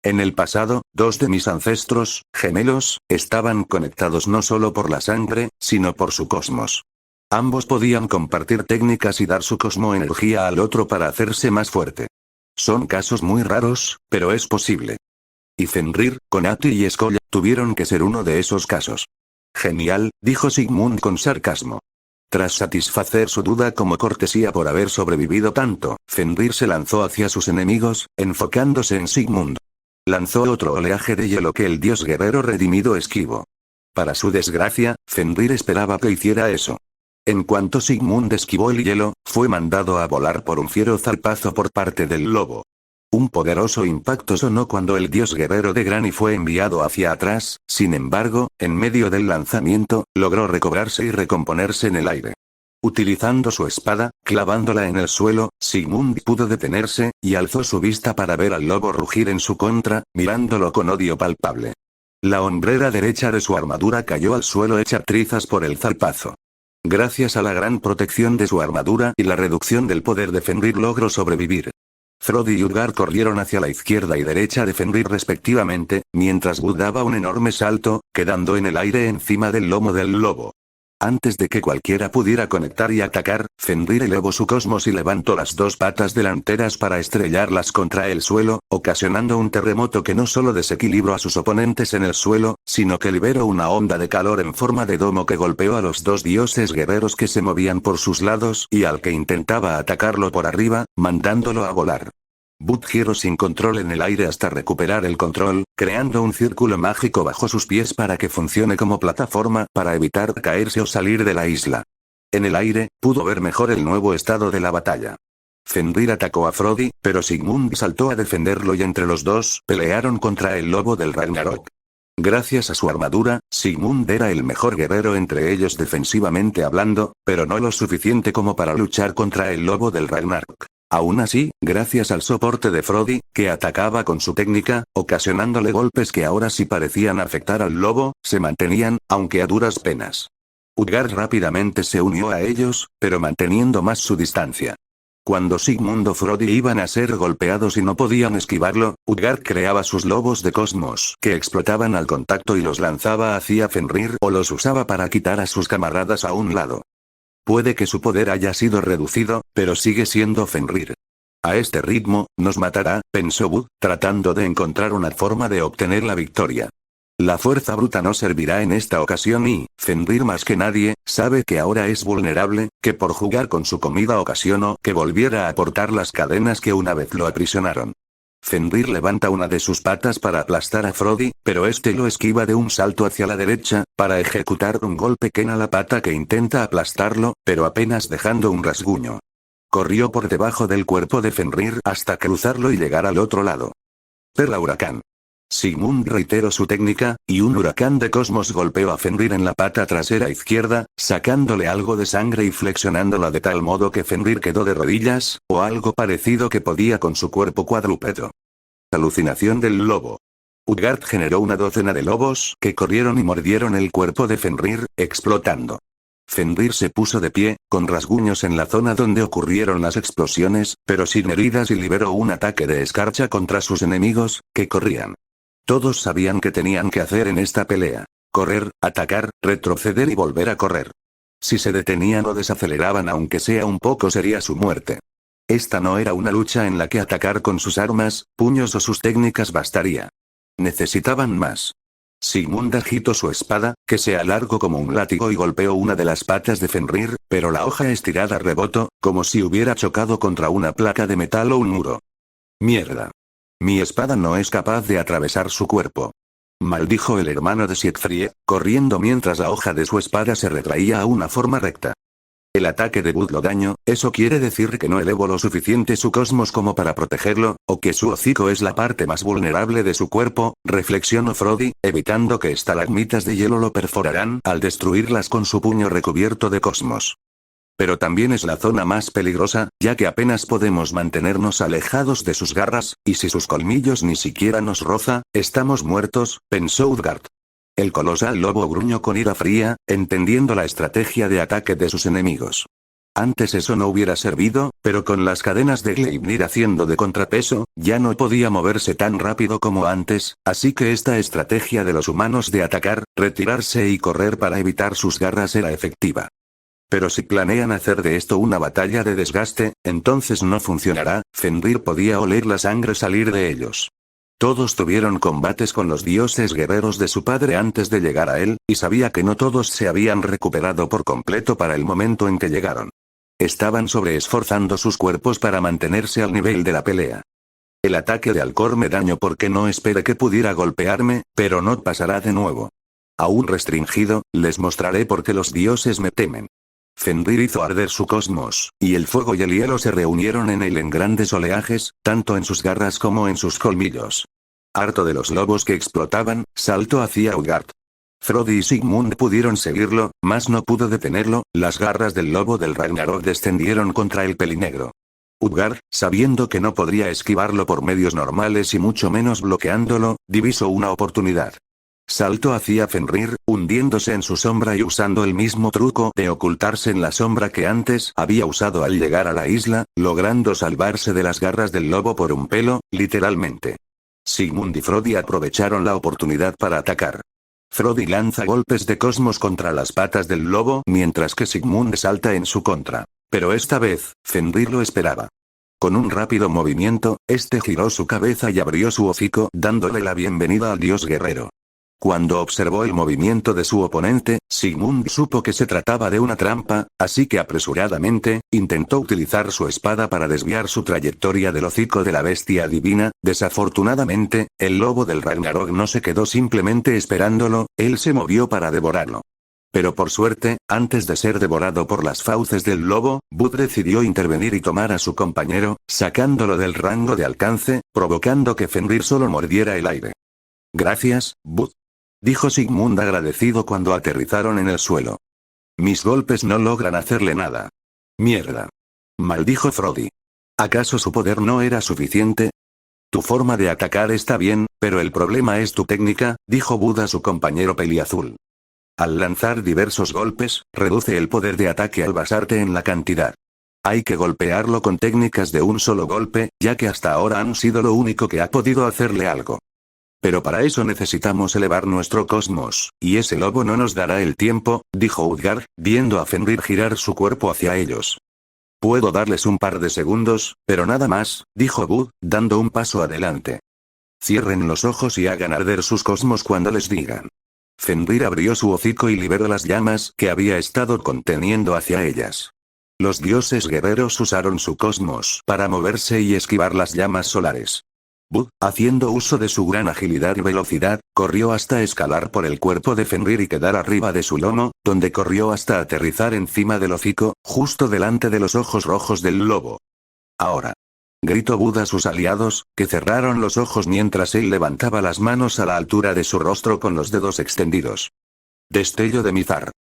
En el pasado, dos de mis ancestros, gemelos, estaban conectados no solo por la sangre, sino por su cosmos. Ambos podían compartir técnicas y dar su cosmoenergía al otro para hacerse más fuerte. Son casos muy raros, pero es posible. Y Fenrir, con Ati y Skoll, tuvieron que ser uno de esos casos. Genial, dijo Sigmund con sarcasmo. Tras satisfacer su duda como cortesía por haber sobrevivido tanto, Fenrir se lanzó hacia sus enemigos, enfocándose en Sigmund. Lanzó otro oleaje de hielo que el dios guerrero redimido esquivó. Para su desgracia, Fenrir esperaba que hiciera eso. En cuanto Sigmund esquivó el hielo, fue mandado a volar por un fiero zarpazo por parte del lobo. Un poderoso impacto sonó cuando el dios guerrero de Grani fue enviado hacia atrás, sin embargo, en medio del lanzamiento, logró recobrarse y recomponerse en el aire. Utilizando su espada, clavándola en el suelo, Sigmund pudo detenerse, y alzó su vista para ver al lobo rugir en su contra, mirándolo con odio palpable. La hombrera derecha de su armadura cayó al suelo hecha trizas por el zarpazo. Gracias a la gran protección de su armadura y la reducción del poder de Fenrir logró sobrevivir. Frodi y Utgard corrieron hacia la izquierda y derecha de Fenrir respectivamente, mientras Bud daba un enorme salto, quedando en el aire encima del lomo del lobo. Antes de que cualquiera pudiera conectar y atacar, Fenrir elevó su cosmos y levantó las dos patas delanteras para estrellarlas contra el suelo, ocasionando un terremoto que no solo desequilibró a sus oponentes en el suelo, sino que liberó una onda de calor en forma de domo que golpeó a los dos dioses guerreros que se movían por sus lados y al que intentaba atacarlo por arriba, mandándolo a volar. Bud giró sin control en el aire hasta recuperar el control, creando un círculo mágico bajo sus pies para que funcione como plataforma para evitar caerse o salir de la isla. En el aire, pudo ver mejor el nuevo estado de la batalla. Fenrir atacó a Frodi, pero Sigmund saltó a defenderlo y entre los dos pelearon contra el lobo del Ragnarok. Gracias a su armadura, Sigmund era el mejor guerrero entre ellos defensivamente hablando, pero no lo suficiente como para luchar contra el lobo del Ragnarok. Aún así, gracias al soporte de Frodi, que atacaba con su técnica, ocasionándole golpes que ahora sí parecían afectar al lobo, se mantenían, aunque a duras penas. Utgard rápidamente se unió a ellos, pero manteniendo más su distancia. Cuando Sigmund o Frodi iban a ser golpeados y no podían esquivarlo, Utgard creaba sus lobos de cosmos que explotaban al contacto y los lanzaba hacia Fenrir o los usaba para quitar a sus camaradas a un lado. Puede que su poder haya sido reducido, pero sigue siendo Fenrir. A este ritmo, nos matará, pensó Bud, tratando de encontrar una forma de obtener la victoria. La fuerza bruta no servirá en esta ocasión y, Fenrir más que nadie, sabe que ahora es vulnerable, que por jugar con su comida ocasionó que volviera a portar las cadenas que una vez lo aprisionaron. Fenrir levanta una de sus patas para aplastar a Frodi, pero este lo esquiva de un salto hacia la derecha, para ejecutar un golpe que en la pata que intenta aplastarlo, pero apenas dejando un rasguño. corrió por debajo del cuerpo de Fenrir hasta cruzarlo y llegar al otro lado. Perla huracán. Sigmund reiteró su técnica, y un huracán de cosmos golpeó a Fenrir en la pata trasera izquierda, sacándole algo de sangre y flexionándola de tal modo que Fenrir quedó de rodillas, o algo parecido que podía con su cuerpo cuadrúpedo. Alucinación del lobo. Utgard generó una docena de lobos que corrieron y mordieron el cuerpo de Fenrir, explotando. Fenrir se puso de pie, con rasguños en la zona donde ocurrieron las explosiones, pero sin heridas y liberó un ataque de escarcha contra sus enemigos, que corrían. Todos sabían qué tenían que hacer en esta pelea. Correr, atacar, retroceder y volver a correr. Si se detenían o desaceleraban aunque sea un poco sería su muerte. Esta no era una lucha en la que atacar con sus armas, puños o sus técnicas bastaría. Necesitaban más. Sigmund agitó su espada, que se alargó como un látigo y golpeó una de las patas de Fenrir, pero la hoja estirada rebotó, como si hubiera chocado contra una placa de metal o un muro. Mierda. Mi espada no es capaz de atravesar su cuerpo. Maldijo el hermano de Siegfried, corriendo mientras la hoja de su espada se retraía a una forma recta. El ataque de Bud lo daño, eso quiere decir que no elevo lo suficiente su cosmos como para protegerlo, o que su hocico es la parte más vulnerable de su cuerpo, reflexionó Frodi, evitando que estalagmitas de hielo lo perforarán al destruirlas con su puño recubierto de cosmos. Pero también es la zona más peligrosa, ya que apenas podemos mantenernos alejados de sus garras, y si sus colmillos ni siquiera nos roza, estamos muertos, pensó Utgard. El colosal lobo gruñó con ira fría, entendiendo la estrategia de ataque de sus enemigos. Antes eso no hubiera servido, pero con las cadenas de Gleipnir haciendo de contrapeso, ya no podía moverse tan rápido como antes, así que esta estrategia de los humanos de atacar, retirarse y correr para evitar sus garras era efectiva. Pero si planean hacer de esto una batalla de desgaste, entonces no funcionará. Fenrir podía oler la sangre salir de ellos. Todos tuvieron combates con los dioses guerreros de su padre antes de llegar a él, y sabía que no todos se habían recuperado por completo para el momento en que llegaron. Estaban sobreesforzando sus cuerpos para mantenerse al nivel de la pelea. El ataque de Alcor me dañó porque no esperé que pudiera golpearme, pero no pasará de nuevo. Aún restringido, les mostraré por qué los dioses me temen. Fenrir hizo arder su cosmos, y el fuego y el hielo se reunieron en él en grandes oleajes, tanto en sus garras como en sus colmillos. Harto de los lobos que explotaban, saltó hacia Utgard. Frodi y Sigmund pudieron seguirlo, mas no pudo detenerlo, las garras del lobo del Ragnarok descendieron contra el pelinegro. Utgard, sabiendo que no podría esquivarlo por medios normales y mucho menos bloqueándolo, divisó una oportunidad. Saltó hacia Fenrir, hundiéndose en su sombra y usando el mismo truco de ocultarse en la sombra que antes había usado al llegar a la isla, logrando salvarse de las garras del lobo por un pelo, literalmente. Sigmund y Frodi aprovecharon la oportunidad para atacar. Frodi lanza golpes de cosmos contra las patas del lobo mientras que Sigmund salta en su contra. Pero esta vez, Fenrir lo esperaba. Con un rápido movimiento, este giró su cabeza y abrió su hocico dándole la bienvenida al dios guerrero. Cuando observó el movimiento de su oponente, Sigmund supo que se trataba de una trampa, así que apresuradamente, intentó utilizar su espada para desviar su trayectoria del hocico de la bestia divina. Desafortunadamente, el lobo del Ragnarok no se quedó simplemente esperándolo, él se movió para devorarlo. Pero por suerte, antes de ser devorado por las fauces del lobo, Bud decidió intervenir y tomar a su compañero, sacándolo del rango de alcance, provocando que Fenrir solo mordiera el aire. Gracias, Bud. Dijo Sigmund agradecido cuando aterrizaron en el suelo. Mis golpes no logran hacerle nada. Mierda. Maldijo Frodi. ¿Acaso su poder no era suficiente? Tu forma de atacar está bien, pero el problema es tu técnica, dijo Bud a su compañero peliazul. Al lanzar diversos golpes, reduce el poder de ataque al basarte en la cantidad. Hay que golpearlo con técnicas de un solo golpe, ya que hasta ahora han sido lo único que ha podido hacerle algo. Pero para eso necesitamos elevar nuestro cosmos, y ese lobo no nos dará el tiempo, dijo Utgard, viendo a Fenrir girar su cuerpo hacia ellos. Puedo darles un par de segundos, pero nada más, dijo Bud, dando un paso adelante. Cierren los ojos y hagan arder sus cosmos cuando les digan. Fenrir abrió su hocico y liberó las llamas que había estado conteniendo hacia ellas. Los dioses guerreros usaron su cosmos para moverse y esquivar las llamas solares. Bud, haciendo uso de su gran agilidad y velocidad, corrió hasta escalar por el cuerpo de Fenrir y quedar arriba de su lomo, donde corrió hasta aterrizar encima del hocico, justo delante de los ojos rojos del lobo. Ahora. Gritó Bud a sus aliados, que cerraron los ojos mientras él levantaba las manos a la altura de su rostro con los dedos extendidos. Destello de Mizar.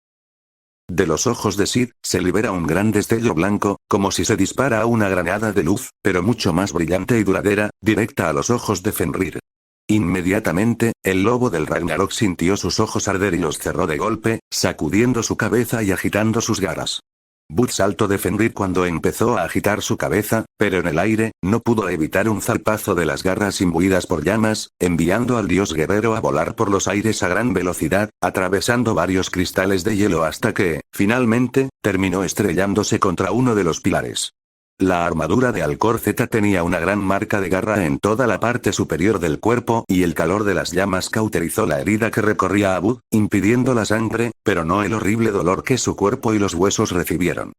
De los ojos de Sid, se libera un gran destello blanco, como si se dispara una granada de luz, pero mucho más brillante y duradera, directa a los ojos de Fenrir. Inmediatamente, el lobo del Ragnarok sintió sus ojos arder y los cerró de golpe, sacudiendo su cabeza y agitando sus garras. Bud saltó de Fenrir cuando empezó a agitar su cabeza, pero en el aire, no pudo evitar un zarpazo de las garras imbuidas por llamas, enviando al dios guerrero a volar por los aires a gran velocidad, atravesando varios cristales de hielo hasta que, finalmente, terminó estrellándose contra uno de los pilares. La armadura de Alcor Z tenía una gran marca de garra en toda la parte superior del cuerpo y el calor de las llamas cauterizó la herida que recorría a Bud, impidiendo la sangre, pero no el horrible dolor que su cuerpo y los huesos recibieron.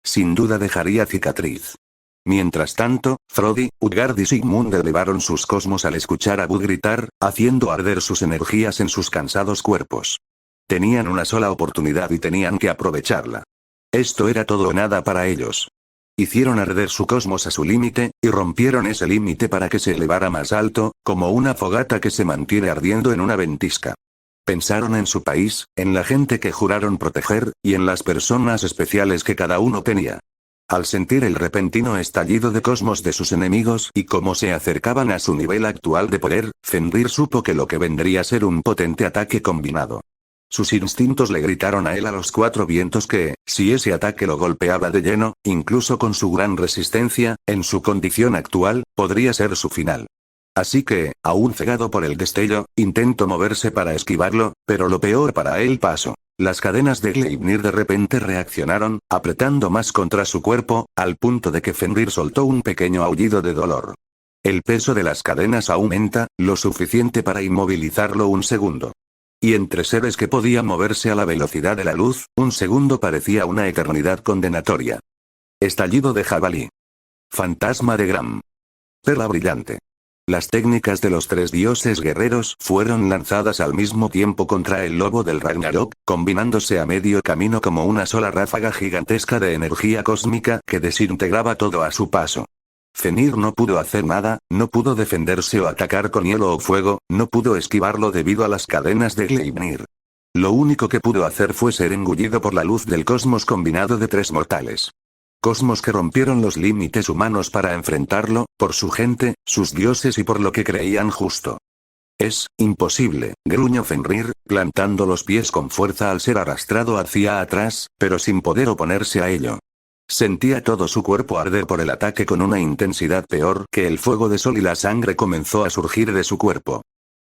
Sin duda dejaría cicatriz. Mientras tanto, Frodi, Utgard y Sigmund elevaron sus cosmos al escuchar a Bud gritar, haciendo arder sus energías en sus cansados cuerpos. Tenían una sola oportunidad y tenían que aprovecharla. Esto era todo o nada para ellos. Hicieron arder su cosmos a su límite, y rompieron ese límite para que se elevara más alto, como una fogata que se mantiene ardiendo en una ventisca. Pensaron en su país, en la gente que juraron proteger, y en las personas especiales que cada uno tenía. Al sentir el repentino estallido de cosmos de sus enemigos y cómo se acercaban a su nivel actual de poder, Fenrir supo que lo que vendría a ser un potente ataque combinado. Sus instintos le gritaron a él a los cuatro vientos que, si ese ataque lo golpeaba de lleno, incluso con su gran resistencia, en su condición actual, podría ser su final. Así que, aún cegado por el destello, intentó moverse para esquivarlo, pero lo peor para él pasó. Las cadenas de Gleipnir de repente reaccionaron, apretando más contra su cuerpo, al punto de que Fenrir soltó un pequeño aullido de dolor. El peso de las cadenas aumenta, lo suficiente para inmovilizarlo un segundo. Y entre seres que podían moverse a la velocidad de la luz, un segundo parecía una eternidad condenatoria. Estallido de jabalí. Fantasma de Gram. Perla brillante. Las técnicas de los tres dioses guerreros fueron lanzadas al mismo tiempo contra el lobo del Ragnarok, combinándose a medio camino como una sola ráfaga gigantesca de energía cósmica que desintegraba todo a su paso. Fenrir no pudo hacer nada, no pudo defenderse o atacar con hielo o fuego, no pudo esquivarlo debido a las cadenas de Gleipnir. Lo único que pudo hacer fue ser engullido por la luz del cosmos combinado de tres mortales. Cosmos que rompieron los límites humanos para enfrentarlo, por su gente, sus dioses y por lo que creían justo. Es imposible, gruñó Fenrir, plantando los pies con fuerza al ser arrastrado hacia atrás, pero sin poder oponerse a ello. Sentía todo su cuerpo arder por el ataque con una intensidad peor que el fuego de sol y la sangre comenzó a surgir de su cuerpo.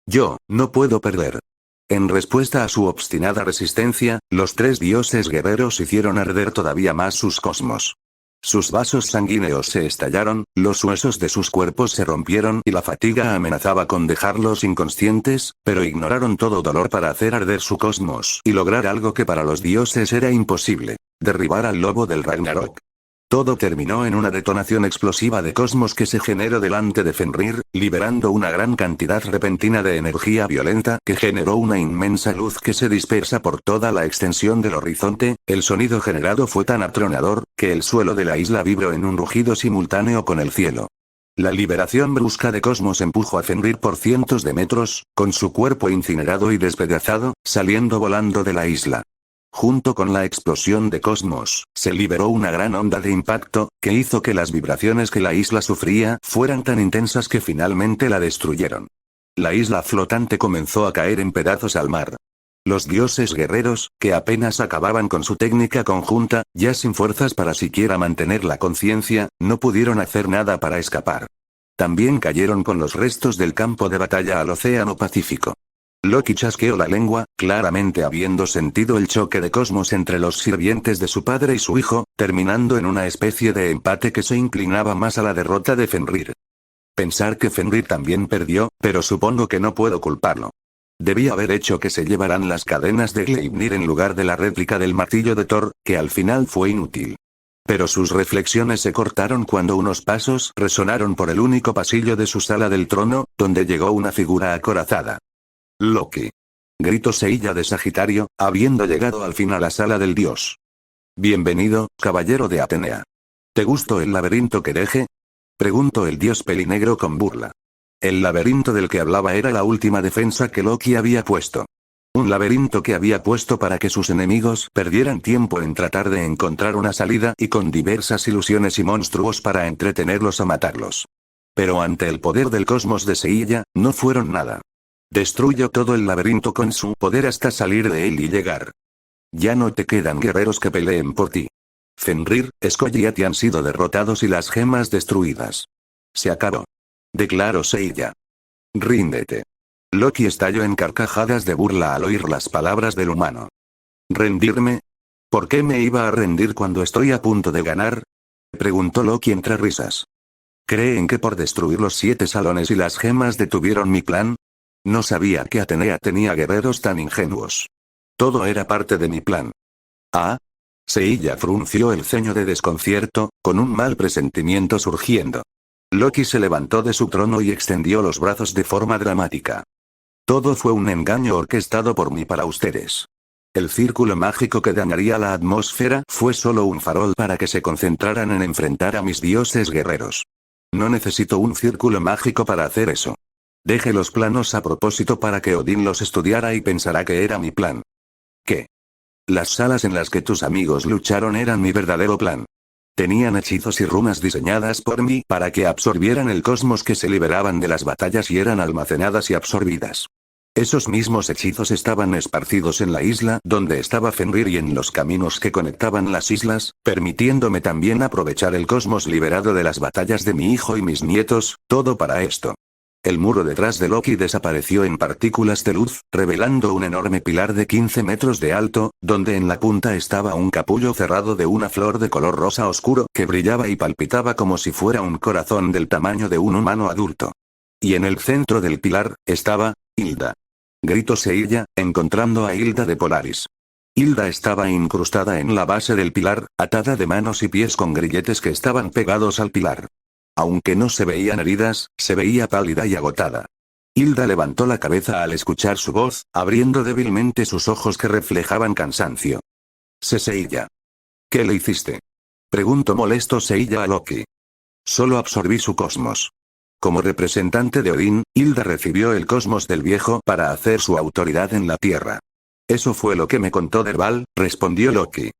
Yo, no puedo perder. En respuesta a su obstinada resistencia, los tres dioses guerreros hicieron arder todavía más sus cosmos. Sus vasos sanguíneos se estallaron, los huesos de sus cuerpos se rompieron y la fatiga amenazaba con dejarlos inconscientes, pero ignoraron todo dolor para hacer arder su cosmos y lograr algo que para los dioses era imposible: derribar al lobo del Ragnarok. Todo terminó en una detonación explosiva de cosmos que se generó delante de Fenrir, liberando una gran cantidad repentina de energía violenta que generó una inmensa luz que se dispersa por toda la extensión del horizonte. El sonido generado fue tan atronador, que el suelo de la isla vibró en un rugido simultáneo con el cielo. La liberación brusca de cosmos empujó a Fenrir por cientos de metros, con su cuerpo incinerado y despedazado, saliendo volando de la isla. Junto con la explosión de cosmos, se liberó una gran onda de impacto, que hizo que las vibraciones que la isla sufría fueran tan intensas que finalmente la destruyeron. La isla flotante comenzó a caer en pedazos al mar. Los dioses guerreros, que apenas acababan con su técnica conjunta, ya sin fuerzas para siquiera mantener la conciencia, no pudieron hacer nada para escapar. También cayeron con los restos del campo de batalla al Océano Pacífico. Loki chasqueó la lengua, claramente habiendo sentido el choque de cosmos entre los sirvientes de su padre y su hijo, terminando en una especie de empate que se inclinaba más a la derrota de Fenrir. Pensar que Fenrir también perdió, pero supongo que no puedo culparlo. Debía haber hecho que se llevaran las cadenas de Gleipnir en lugar de la réplica del martillo de Thor, que al final fue inútil. Pero sus reflexiones se cortaron cuando unos pasos resonaron por el único pasillo de su sala del trono, donde llegó una figura acorazada. Loki. Gritó Seiya de Sagitario, habiendo llegado al fin a la sala del dios. Bienvenido, caballero de Atenea. ¿Te gustó el laberinto que dejé? Preguntó el dios pelinegro con burla. El laberinto del que hablaba era la última defensa que Loki había puesto. Un laberinto que había puesto para que sus enemigos perdieran tiempo en tratar de encontrar una salida y con diversas ilusiones y monstruos para entretenerlos a matarlos. Pero ante el poder del cosmos de Seiya, no fueron nada. Destruyó todo el laberinto con su poder hasta salir de él y llegar. Ya no te quedan guerreros que peleen por ti. Fenrir, Skoll y Ati han sido derrotados y las gemas destruidas. Se acabó. Declaró Seiya. Ríndete. Loki estalló en carcajadas de burla al oír las palabras del humano. ¿Rendirme? ¿Por qué me iba a rendir cuando estoy a punto de ganar? Preguntó Loki entre risas. ¿Creen que por destruir los 7 salones y las gemas detuvieron mi plan? No sabía que Atenea tenía guerreros tan ingenuos. Todo era parte de mi plan. ¿Ah? Seiya frunció el ceño de desconcierto, con un mal presentimiento surgiendo. Loki se levantó de su trono y extendió los brazos de forma dramática. Todo fue un engaño orquestado por mí para ustedes. El círculo mágico que dañaría la atmósfera fue solo un farol para que se concentraran en enfrentar a mis dioses guerreros. No necesito un círculo mágico para hacer eso. Deje los planos a propósito para que Odín los estudiara y pensará que era mi plan. ¿Qué? Las salas en las que tus amigos lucharon eran mi verdadero plan. Tenían hechizos y runas diseñadas por mí para que absorbieran el cosmos que se liberaban de las batallas y eran almacenadas y absorbidas. Esos mismos hechizos estaban esparcidos en la isla donde estaba Fenrir y en los caminos que conectaban las islas, permitiéndome también aprovechar el cosmos liberado de las batallas de mi hijo y mis nietos, todo para esto. El muro detrás de Loki desapareció en partículas de luz, revelando un enorme pilar de 15 metros de alto, donde en la punta estaba un capullo cerrado de una flor de color rosa oscuro que brillaba y palpitaba como si fuera un corazón del tamaño de un humano adulto. Y en el centro del pilar, estaba Hilda. Gritó Seiya, encontrando a Hilda de Polaris. Hilda estaba incrustada en la base del pilar, atada de manos y pies con grilletes que estaban pegados al pilar. Aunque no se veían heridas, se veía pálida y agotada. Hilda levantó la cabeza al escuchar su voz, abriendo débilmente sus ojos que reflejaban cansancio. Seiya. ¿Qué le hiciste? Preguntó molesto Seiya a Loki. Solo absorbí su cosmos. Como representante de Odín, Hilda recibió el cosmos del viejo para hacer su autoridad en la tierra. Eso fue lo que me contó Derval, respondió Loki.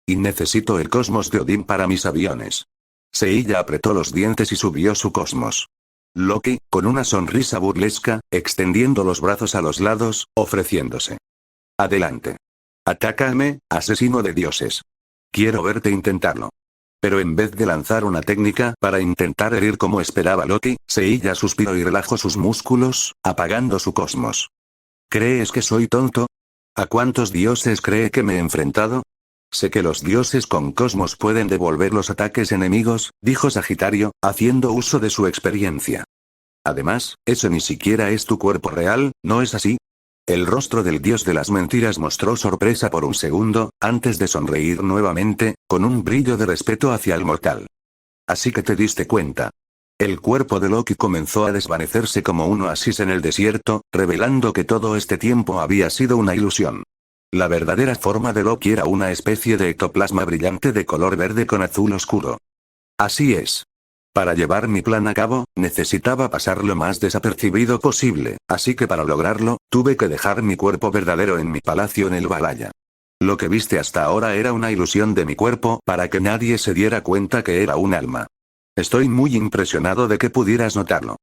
Y necesito el cosmos de Odín para mis aviones. Seiya apretó los dientes y subió su cosmos. Loki, con una sonrisa burlesca, extendiendo los brazos a los lados, ofreciéndose. Adelante. Atácame, asesino de dioses. Quiero verte intentarlo. Pero en vez de lanzar una técnica para intentar herir como esperaba Loki, Seiya suspiró y relajó sus músculos, apagando su cosmos. ¿Crees que soy tonto? ¿A cuántos dioses cree que me he enfrentado? Sé que los dioses con cosmos pueden devolver los ataques enemigos, dijo Sagitario, haciendo uso de su experiencia. Además, ese ni siquiera es tu cuerpo real, ¿no es así? El rostro del dios de las mentiras mostró sorpresa por un segundo, antes de sonreír nuevamente, con un brillo de respeto hacia el mortal. Así que te diste cuenta. El cuerpo de Loki comenzó a desvanecerse como un oasis en el desierto, revelando que todo este tiempo había sido una ilusión. La verdadera forma de Loki era una especie de ectoplasma brillante de color verde con azul oscuro. Así es. Para llevar mi plan a cabo, necesitaba pasar lo más desapercibido posible, así que para lograrlo, tuve que dejar mi cuerpo verdadero en mi palacio en el Valhalla. Lo que viste hasta ahora era una ilusión de mi cuerpo para que nadie se diera cuenta que era un alma. Estoy muy impresionado de que pudieras notarlo.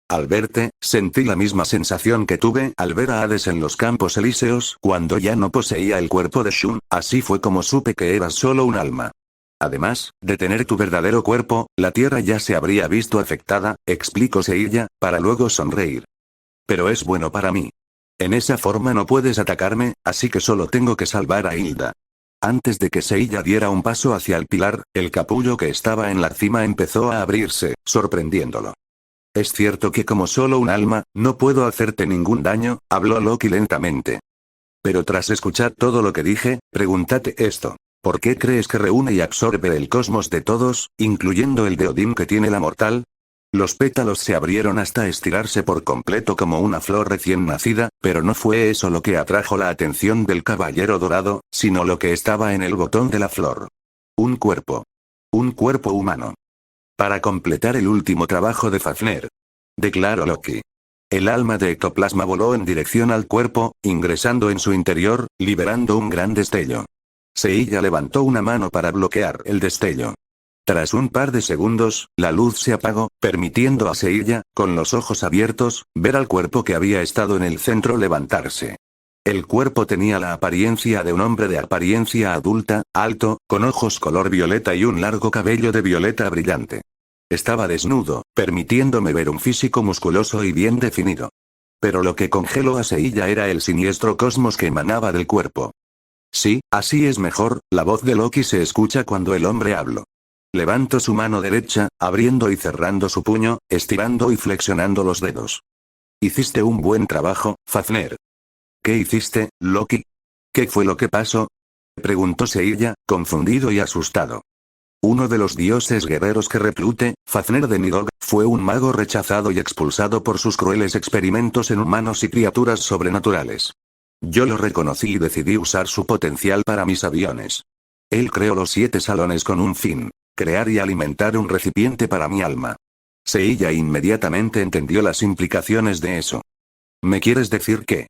Al verte, sentí la misma sensación que tuve al ver a Hades en los Campos Elíseos cuando ya no poseía el cuerpo de Shun, así fue como supe que eras solo un alma. Además, de tener tu verdadero cuerpo, la Tierra ya se habría visto afectada, explicó Seiya, para luego sonreír. Pero es bueno para mí. En esa forma no puedes atacarme, así que solo tengo que salvar a Hilda. Antes de que Seiya diera un paso hacia el pilar, el capullo que estaba en la cima empezó a abrirse, sorprendiéndolo. Es cierto que como solo un alma, no puedo hacerte ningún daño, habló Loki lentamente. Pero tras escuchar todo lo que dije, pregúntate esto. ¿Por qué crees que reúne y absorbe el cosmos de todos, incluyendo el de Odín que tiene la mortal? Los pétalos se abrieron hasta estirarse por completo como una flor recién nacida, pero no fue eso lo que atrajo la atención del caballero dorado, sino lo que estaba en el botón de la flor. Un cuerpo. Un cuerpo humano. Para completar el último trabajo de Fafner, declaró Loki. El alma de ectoplasma voló en dirección al cuerpo, ingresando en su interior, liberando un gran destello. Seiya levantó una mano para bloquear el destello. Tras un par de segundos, la luz se apagó, permitiendo a Seiya, con los ojos abiertos, ver al cuerpo que había estado en el centro levantarse. El cuerpo tenía la apariencia de un hombre de apariencia adulta, alto, con ojos color violeta y un largo cabello de violeta brillante. Estaba desnudo, permitiéndome ver un físico musculoso y bien definido. Pero lo que congeló a Seiya era el siniestro cosmos que emanaba del cuerpo. Sí, así es mejor, la voz de Loki se escucha cuando el hombre habla. Levantó su mano derecha, abriendo y cerrando su puño, estirando y flexionando los dedos. Hiciste un buen trabajo, Fafner. ¿Qué hiciste, Loki? ¿Qué fue lo que pasó? Preguntó Seiya, confundido y asustado. Uno de los dioses guerreros que reclute, Fafner de Nidhogg, fue un mago rechazado y expulsado por sus crueles experimentos en humanos y criaturas sobrenaturales. Yo lo reconocí y decidí usar su potencial para mis aviones. Él creó los 7 salones con un fin: crear y alimentar un recipiente para mi alma. Seiya inmediatamente entendió las implicaciones de eso. ¿Me quieres decir que?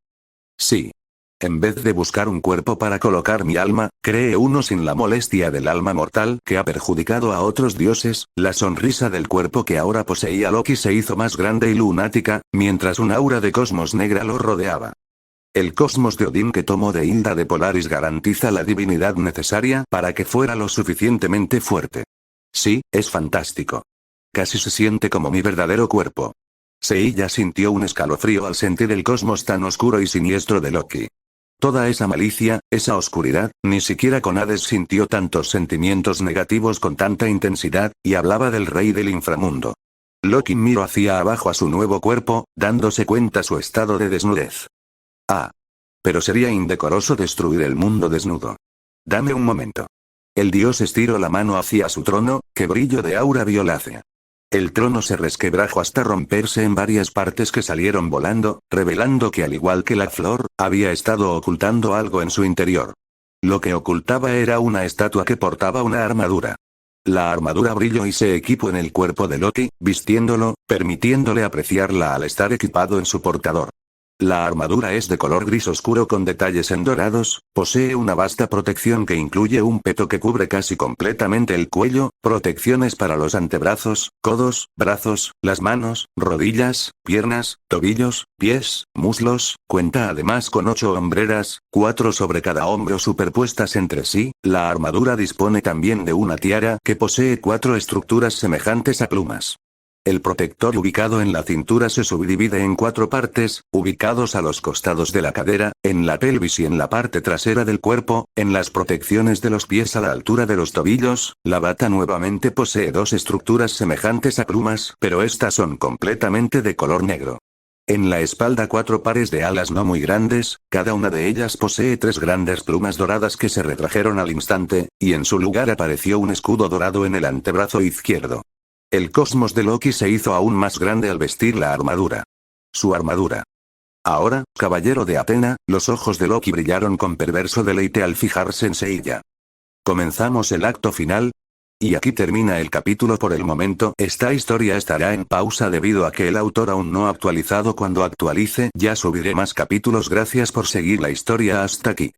Sí. En vez de buscar un cuerpo para colocar mi alma, creé uno sin la molestia del alma mortal que ha perjudicado a otros dioses. La sonrisa del cuerpo que ahora poseía Loki se hizo más grande y lunática, mientras un aura de cosmos negra lo rodeaba. El cosmos de Odín que tomó de Hilda de Polaris garantiza la divinidad necesaria para que fuera lo suficientemente fuerte. Sí, es fantástico. Casi se siente como mi verdadero cuerpo. Seiya sintió un escalofrío al sentir el cosmos tan oscuro y siniestro de Loki. Toda esa malicia, esa oscuridad, ni siquiera con Hades sintió tantos sentimientos negativos con tanta intensidad, y hablaba del rey del inframundo. Loki miró hacia abajo a su nuevo cuerpo, dándose cuenta su estado de desnudez. Ah. Pero sería indecoroso destruir el mundo desnudo. Dame un momento. El dios estiró la mano hacia su trono, que brillo de aura violácea. El trono se resquebrajó hasta romperse en varias partes que salieron volando, revelando que al igual que la flor, había estado ocultando algo en su interior. Lo que ocultaba era una estatua que portaba una armadura. La armadura brilló y se equipó en el cuerpo de Loki, vistiéndolo, permitiéndole apreciarla al estar equipado en su portador. La armadura es de color gris oscuro con detalles en dorados, posee una vasta protección que incluye un peto que cubre casi completamente el cuello, protecciones para los antebrazos, codos, brazos, las manos, rodillas, piernas, tobillos, pies, muslos, cuenta además con 8 hombreras, 4 sobre cada hombro superpuestas entre sí. La armadura dispone también de una tiara que posee 4 estructuras semejantes a plumas. El protector ubicado en la cintura se subdivide en 4 partes, ubicados a los costados de la cadera, en la pelvis y en la parte trasera del cuerpo, en las protecciones de los pies a la altura de los tobillos. La bata nuevamente posee 2 estructuras semejantes a plumas, pero estas son completamente de color negro. En la espalda 4 pares de alas no muy grandes, cada una de ellas posee 3 grandes plumas doradas que se retrajeron al instante, y en su lugar apareció un escudo dorado en el antebrazo izquierdo. El cosmos de Loki se hizo aún más grande al vestir la armadura. Su armadura. Ahora, caballero de Atena, los ojos de Loki brillaron con perverso deleite al fijarse en Seiya. ¿Comenzamos el acto final? Y aquí termina el capítulo por el momento. Esta historia estará en pausa debido a que el autor aún no ha actualizado. Cuando actualice, ya subiré más capítulos. Gracias por seguir la historia hasta aquí.